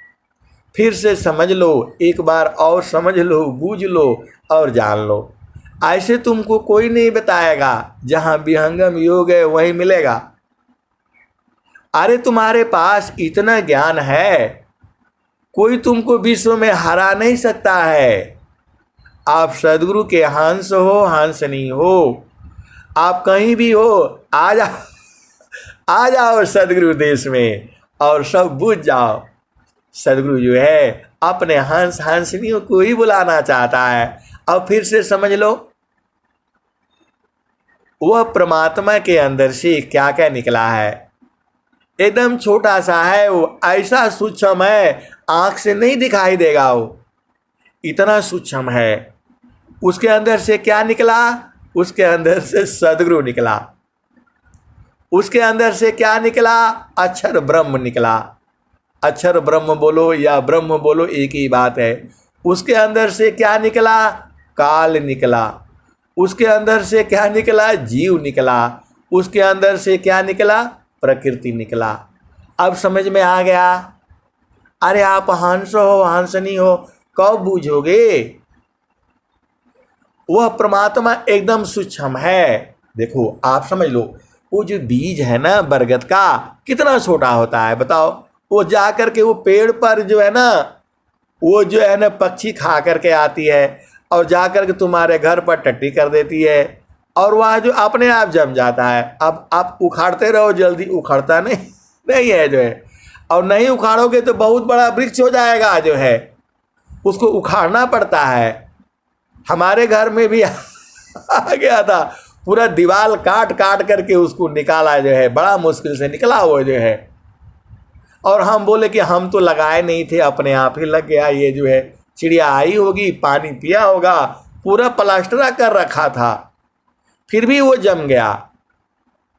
फिर से समझ लो, एक बार और समझ लो, बूझ लो और जान लो। ऐसे तुमको कोई नहीं बताएगा, जहाँ विहंगम योग है वहीं मिलेगा। अरे तुम्हारे पास इतना ज्ञान है, कोई तुमको विश्व में हरा नहीं सकता है। आप सदगुरु के हंस हो, हंसनी हो। आप कहीं भी हो, आ जाओ सदगुरु देश में और सब बुझ जाओ। सदगुरु जो है अपने हंस हंसनियों को ही बुलाना चाहता है। अब फिर से समझ लो, वह परमात्मा के अंदर से क्या क्या निकला है। एकदम छोटा सा है वो, ऐसा सूक्ष्म है, आंख से नहीं दिखाई देगा। वो इतना सूक्ष्म है। उसके अंदर से क्या निकला, उसके अंदर से सदगुरु निकला। उसके अंदर से क्या निकला, अक्षर ब्रह्म निकला। अक्षर ब्रह्म बोलो या ब्रह्म बोलो, एक ही बात है। उसके अंदर से क्या निकला, काल निकला। उसके अंदर से क्या निकला, जीव निकला। उसके अंदर से क्या निकला, प्रकृति निकला। अब समझ में आ गया। अरे आप हंस हो, हंसनी हो, कब बूझोगे। वह परमात्मा एकदम सूक्ष्म है। देखो आप समझ लो, वो जो बीज है ना बरगद का, कितना छोटा होता है बताओ। वो जा कर के वो पेड़ पर जो है ना, वो जो है ना पक्षी खा करके आती है और जा कर के तुम्हारे घर पर टट्टी कर देती है और वह जो अपने आप जम जाता है। अब आप उखाड़ते रहो, जल्दी उखड़ता नहीं है जो है। और नहीं उखाड़ोगे तो बहुत बड़ा वृक्ष हो जाएगा जो है, उसको उखाड़ना पड़ता है। हमारे घर में भी आ गया था, पूरा दीवार काट काट करके उसको निकाला जो है, बड़ा मुश्किल से निकला वो जो है। और हम बोले कि हम तो लगाए नहीं थे, अपने आप ही लग गया। ये जो है चिड़िया आई होगी, पानी पिया होगा, पूरा प्लास्टर कर रखा था, फिर भी वो जम गया।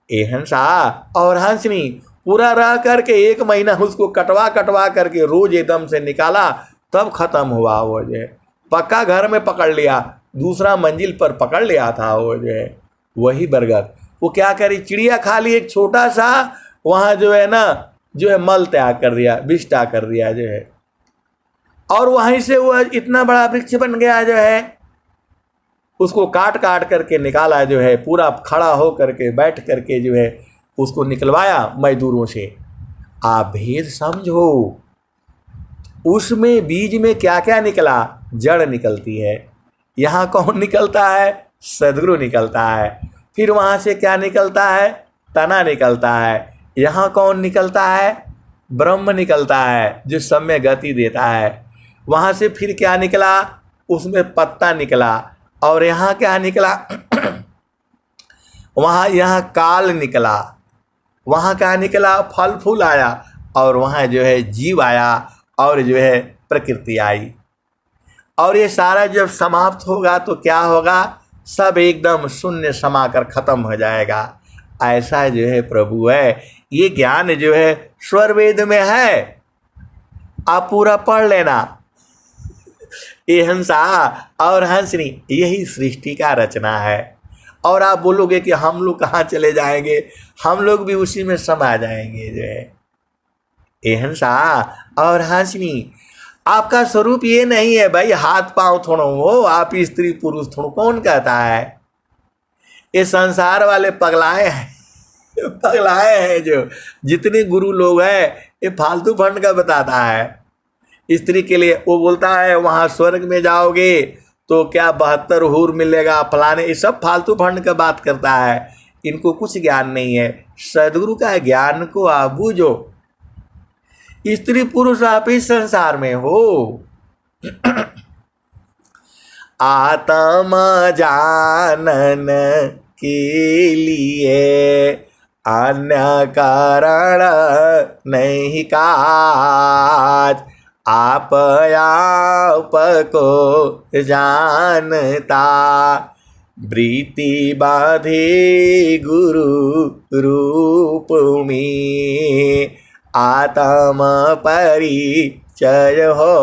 ए हंसा और हंसनी पूरा रह करके 1 महीना उसको कटवा कटवा करके रोज एकदम से निकाला, तब खत्म हुआ वो जो है। पक्का घर में पकड़ लिया, दूसरा मंजिल पर पकड़ लिया था वो जो है, वही बरगद। वो क्या करी, चिड़िया खाली एक छोटा सा वहाँ जो है ना, जो है मल त्याग कर दिया, विष त्याग कर दिया जो है, और वहीं से वो इतना बड़ा वृक्ष बन गया जो है। उसको काट काट करके निकाला जो है, पूरा खड़ा हो करके बैठ करके जो है उसको निकलवाया मजदूरों से। आप भेद समझो, उसमें बीज में क्या क्या निकला, जड़ निकलती है। यहाँ कौन निकलता है, सदगुरु निकलता है। फिर वहाँ से क्या निकलता है, तना निकलता है। यहाँ कौन निकलता है, ब्रह्म निकलता है, जो सब में गति देता है। वहाँ से फिर क्या निकला, उसमें पत्ता निकला। और यहाँ क्या निकला वहाँ यहाँ काल निकला। वहाँ क्या निकला, फल फूल आया। और वहाँ जो है जीव आया और जो है प्रकृति आई। और ये सारा जब समाप्त होगा तो क्या होगा, सब एकदम शून्य समाकर खत्म हो जाएगा। ऐसा जो है प्रभु है, ये ज्ञान जो है स्वर वेद में है, आप पूरा पढ़ लेना। ये हंसा और हंसनी यही सृष्टि का रचना है। और आप बोलोगे कि हम लोग कहाँ चले जाएंगे, हम लोग भी उसी में समा जाएंगे। जो है ये हंसा और हंसनी, आपका स्वरूप ये नहीं है भाई हाथ पांव थोड़ो हो, आप स्त्री पुरुष थोड़ो, कौन कहता है। ये संसार वाले पगलाए हैं, पगलाए हैं। जो जितने गुरु लोग हैं ये फालतू फंड का बताता है। स्त्री के लिए वो बोलता है वहाँ स्वर्ग में जाओगे तो क्या 72 हूर मिलेगा फलाने, ये सब फालतू फंड का बात करता है। इनको कुछ ज्ञान नहीं है। सदगुरु का ज्ञान को आप बूझो। स्त्री पुरुष आप इस संसार में हो। आत्म जानन के लिए अन्य कारण नहीं काज, आप को जानता वृत्ति बाधे गुरु रूप में, आत्म परिचय हो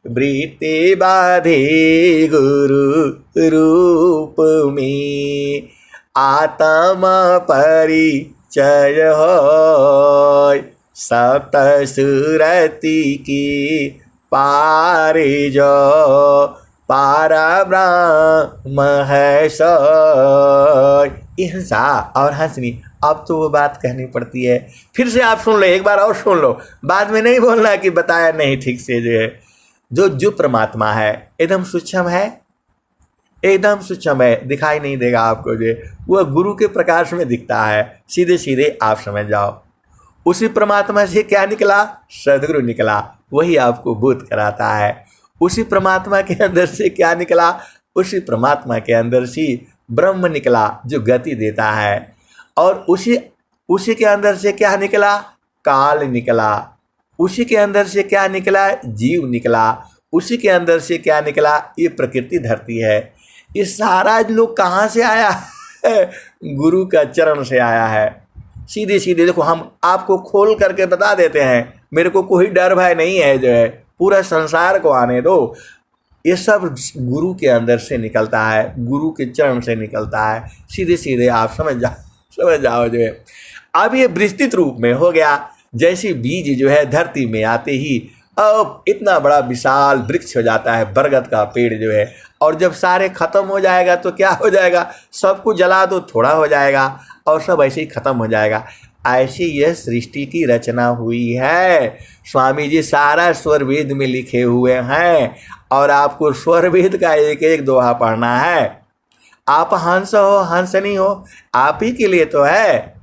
वृत्ति बाधे गुरु रूप में, आत्म परिचय हो सप्त सुरति की पार जो पारा ब्रह्म है सो। हंसा और हंसनी, अब तो वो बात कहनी पड़ती है। फिर से आप सुन लो, एक बार और सुन लो, बाद में नहीं बोलना कि बताया नहीं ठीक से। जो है जो परमात्मा है एकदम सूक्ष्म है, एकदम सूक्ष्म है, दिखाई नहीं देगा आपको। जो वह गुरु के प्रकाश में दिखता है, सीधे सीधे आप समझ जाओ। उसी परमात्मा से क्या निकला, सदगुरु निकला, वही आपको बोध कराता है। उसी परमात्मा के अंदर से क्या निकला, उसी परमात्मा के अंदर से ब्रह्म निकला जो गति देता है। और उसी के अंदर से क्या निकला, काल निकला। उसी के अंदर से क्या निकला, जीव निकला। उसी के अंदर से क्या निकला, ये प्रकृति धरती है। ये सारा लोग कहाँ से आया है, गुरु का चरण से आया है। सीधे सीधे देखो, हम आपको खोल करके बता देते हैं, मेरे को कोई डर भय नहीं है। जो है पूरा संसार को आने दो, ये सब गुरु के अंदर से निकलता है, गुरु के चरण से निकलता है। सीधे सीधे आप समझ जाओ। जो है अब ये विस्तृत रूप में हो गया। जैसे बीज जो है धरती में आते ही अब इतना बड़ा विशाल वृक्ष हो जाता है, बरगद का पेड़ जो है। और जब सारे खत्म हो जाएगा तो क्या हो जाएगा, सबको जला दो थोड़ा हो जाएगा और सब ऐसे ही खत्म हो जाएगा। ऐसी यह सृष्टि की रचना हुई है। स्वामी जी सारा स्वर वेद में लिखे हुए हैं और आपको स्वर वेद का एक एक दोहा पढ़ना है। आप हंस हो हंसनी हो, आप ही के लिए तो है।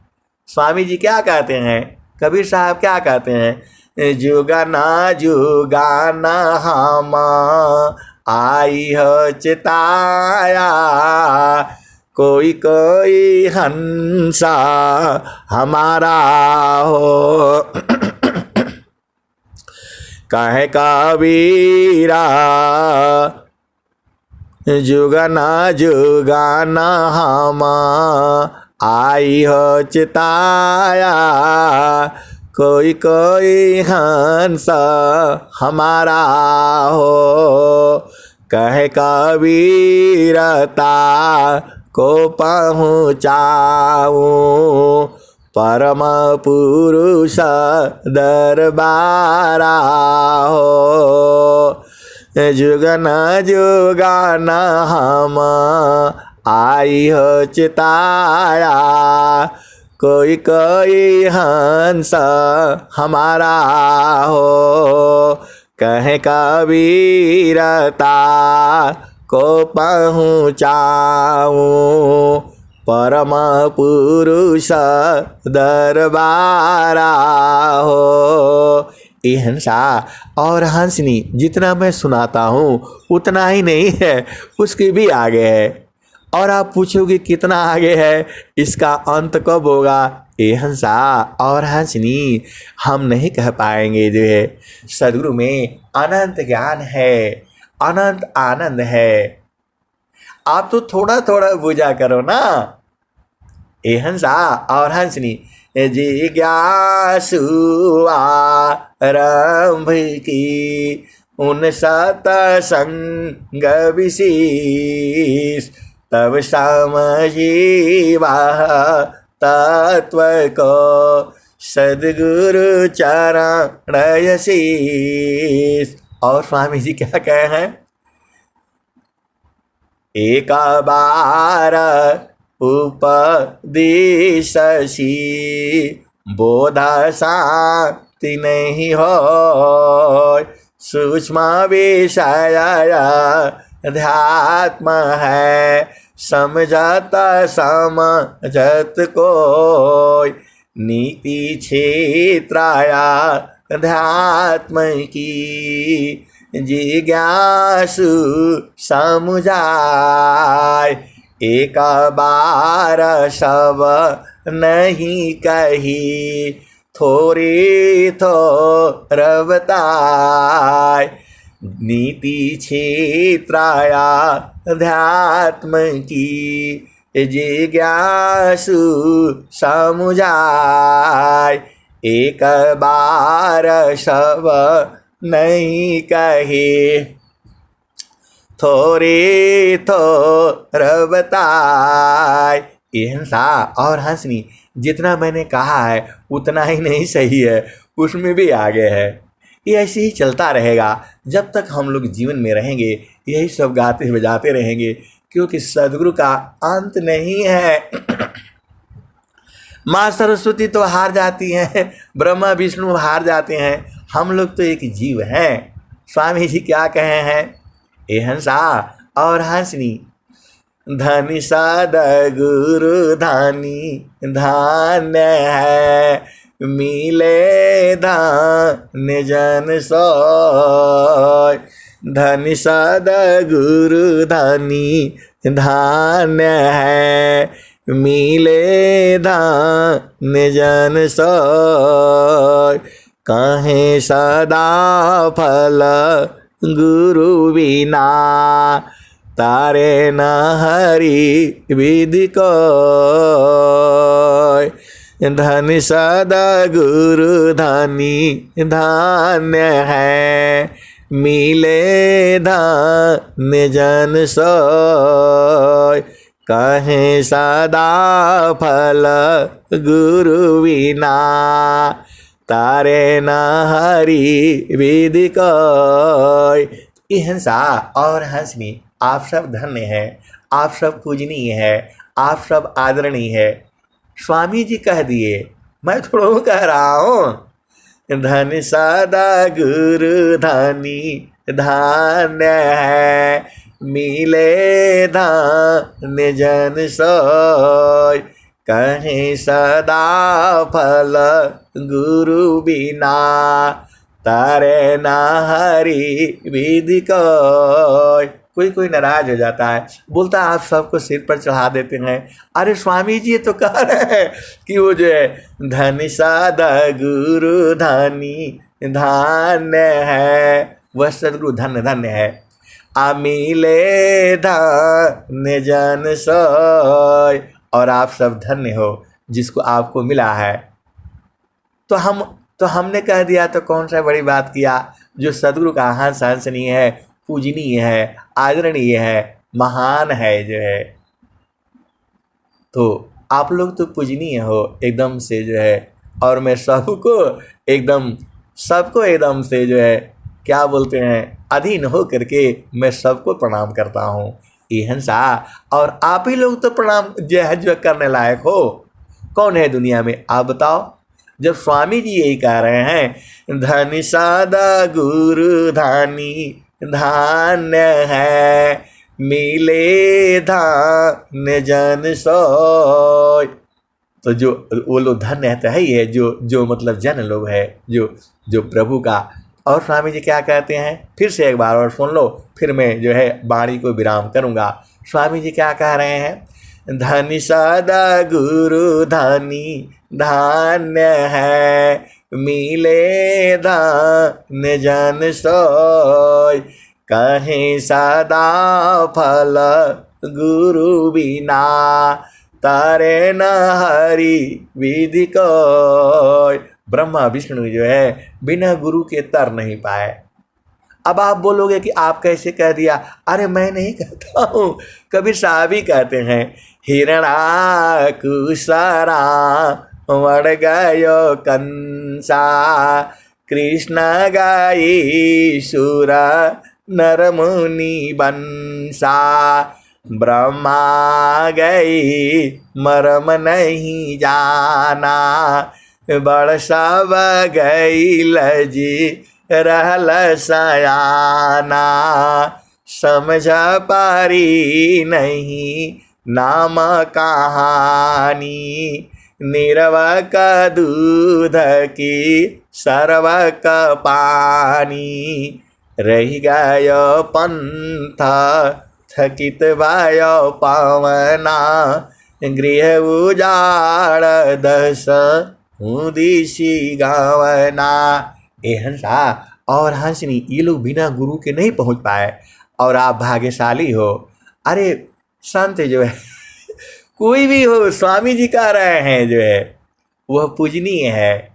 स्वामी जी क्या कहते हैं, कबीर साहब क्या कहते हैं, जुगाना हम आई हो चिताया, कोई कोई हंसा हमारा हो, कहे कबीरा जुगाना हम आई हो चिताया, कोई कोई हंस हमारा हो, कहे कबीरता को पहुँचाऊँ परम पुरुष दरबारा हो, जुगाना हम आई हो चिताया, कोई कोई हंस हमारा हो, कहे कबीरता को पहुँचाऊँ परम पुरुष दरबारा हो। ये हंसा और हंसनी जितना मैं सुनाता हूँ उतना ही नहीं है, उसके भी आगे है। और आप पूछोगे कितना आगे है, इसका अंत कब होगा, ये हंसा और हंसनी, हम नहीं कह पाएंगे जो है सदगुरु में अनंत ज्ञान है, अनंत आनंद है। आप तो थोड़ा थोड़ा बुझा करो ना। ये हंसा और हंसनी, जिज्ञासु आरंभ की उन सतसंग विशेष, तब समझी वह तत्व को सद्गुरु चरण शीश। और स्वामी जी क्या कहे हैं, एक बार उपदेशसी बोध शांति नहीं हो, सूक्ष्म विषय अध्यात्म है, समझत समझत कोई, नीति क्षेत्राया अध्यात्म की, जिज्ञासु समुझाय, एक बार सब नहीं कही, थोड़ी थोर बताय, नीति क्षेत्राया अध्यात्म की, जिज्ञासु समुझाय, एक बार सब नहीं कही, थोड़ी थोर बताय। ये हंसा और हंसनी, जितना मैंने कहा है उतना ही नहीं सही है, उसमें भी आगे है। ये ऐसे ही चलता रहेगा जब तक हम लोग जीवन में रहेंगे, यही सब गाते बजाते रहेंगे, क्योंकि सद्गुरु का अंत नहीं है। माँ सरस्वती तो हार जाती हैं, ब्रह्मा विष्णु हार जाते हैं, हम लोग तो एक जीव हैं। स्वामी जी क्या कहे हैं, ये हंसा और हंसनी, धनि सद्गुरु धनी धान्य है, मिले धन्य जन सोय, धनि सद्गुरु धनी धान्य है, मिले धन्य जन सोय, कहे सदा फल गुरु बिना, तारे न हरि विधि कोय, धनि सद्गुरु धनी धान्य है, मिले धन्य जन सोय, कहे सदा फल गुरु बिना, तारे न हरि विधि कोय। ये हंसा और हंसनी, आप सब धन्य है, आप सब पूजनीय है, आप सब आदरणीय है। स्वामी जी कह दिए, मैं थोड़ा कह रहा हूँ। धन सद्गुरु धनी धान्य है, मिले धन्य जन सोय, कहे सदा फल गुरु बिना, तारे न हरि विधि कोय। कोई नाराज हो जाता है, बोलता है आप सबको सिर पर चढ़ा देते हैं। अरे स्वामी जी तो कह रहे हैं कि वो जो है धनि सद्गुरु धनी धान्य है, वह सद्गुरु धन्य धन्य है। मिले धन्य जन सोय, और आप सब धन्य हो जिसको आपको मिला है। तो हमने कह दिया तो कौन सा बड़ी बात किया। जो सद्गुरु का हंस हंसनीय है, पूजनीय है, आदरणीय है, महान है जो है, तो आप लोग तो पूजनीय हो एकदम से जो है, और मैं सबको एकदम से जो है क्या बोलते हैं अधीन हो करके मैं सबको प्रणाम करता हूँ। ये हंसा और आप ही लोग तो प्रणाम जो करने लायक हो, कौन है दुनिया में आप बताओ। जब स्वामी जी यही कह रहे हैं धनि सद्गुरु धनी धान्य है, मिले धन्य जन सोय, तो जो वो लोग धन्य तो है ही है, जो मतलब जन लोग है, जो प्रभु का। और स्वामी जी क्या कहते हैं, फिर से एक बार और सुन लो, फिर मैं जो है वाणी को विराम करूँगा। स्वामी जी क्या कह रहे हैं, धनी सदा गुरु धनी धान्य है, मिले धन्य जन सोय। कहे सदा फल गुरु बिना, तारे न हरि विधि कोय। ब्रह्मा विष्णु जो है बिना गुरु के तर नहीं पाए। अब आप बोलोगे कि आप कैसे कह दिया? अरे मैं नहीं कहता हूँ, कबीर साहब ही कहते हैं। हिरणाकुशरा मर गयो कंसा, कृष्ण गाई सुर नर मुनि बंसा। ब्रह्मा गई मरम नहीं जाना, बड़ सब गई लजी रहल सयाना। समझ पारी नहीं नाम कहानी, निरव का दूध की सरव का पानी। रह गयो पंथ थकित भयो पावना, गृह उजाड़ दस उदिशी गावना। ए हंसा और हंसनी ये लोग बिना गुरु के नहीं पहुंच पाए और आप भाग्यशाली हो। अरे संत जो है कोई भी हो, स्वामी जी कह रहे हैं जो है वह पूजनीय है,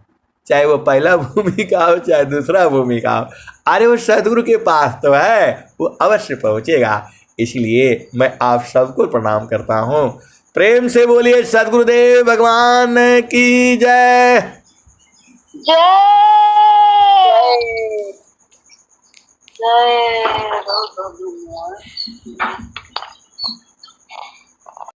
चाहे वो पहला भूमिका हो चाहे दूसरा भूमिका हो। अरे वो सदगुरु के पास तो है, वो अवश्य पहुंचेगा। इसलिए मैं आप सबको प्रणाम करता हूँ। प्रेम से बोलिए सदगुरुदेव भगवान की जय। जय जय जय।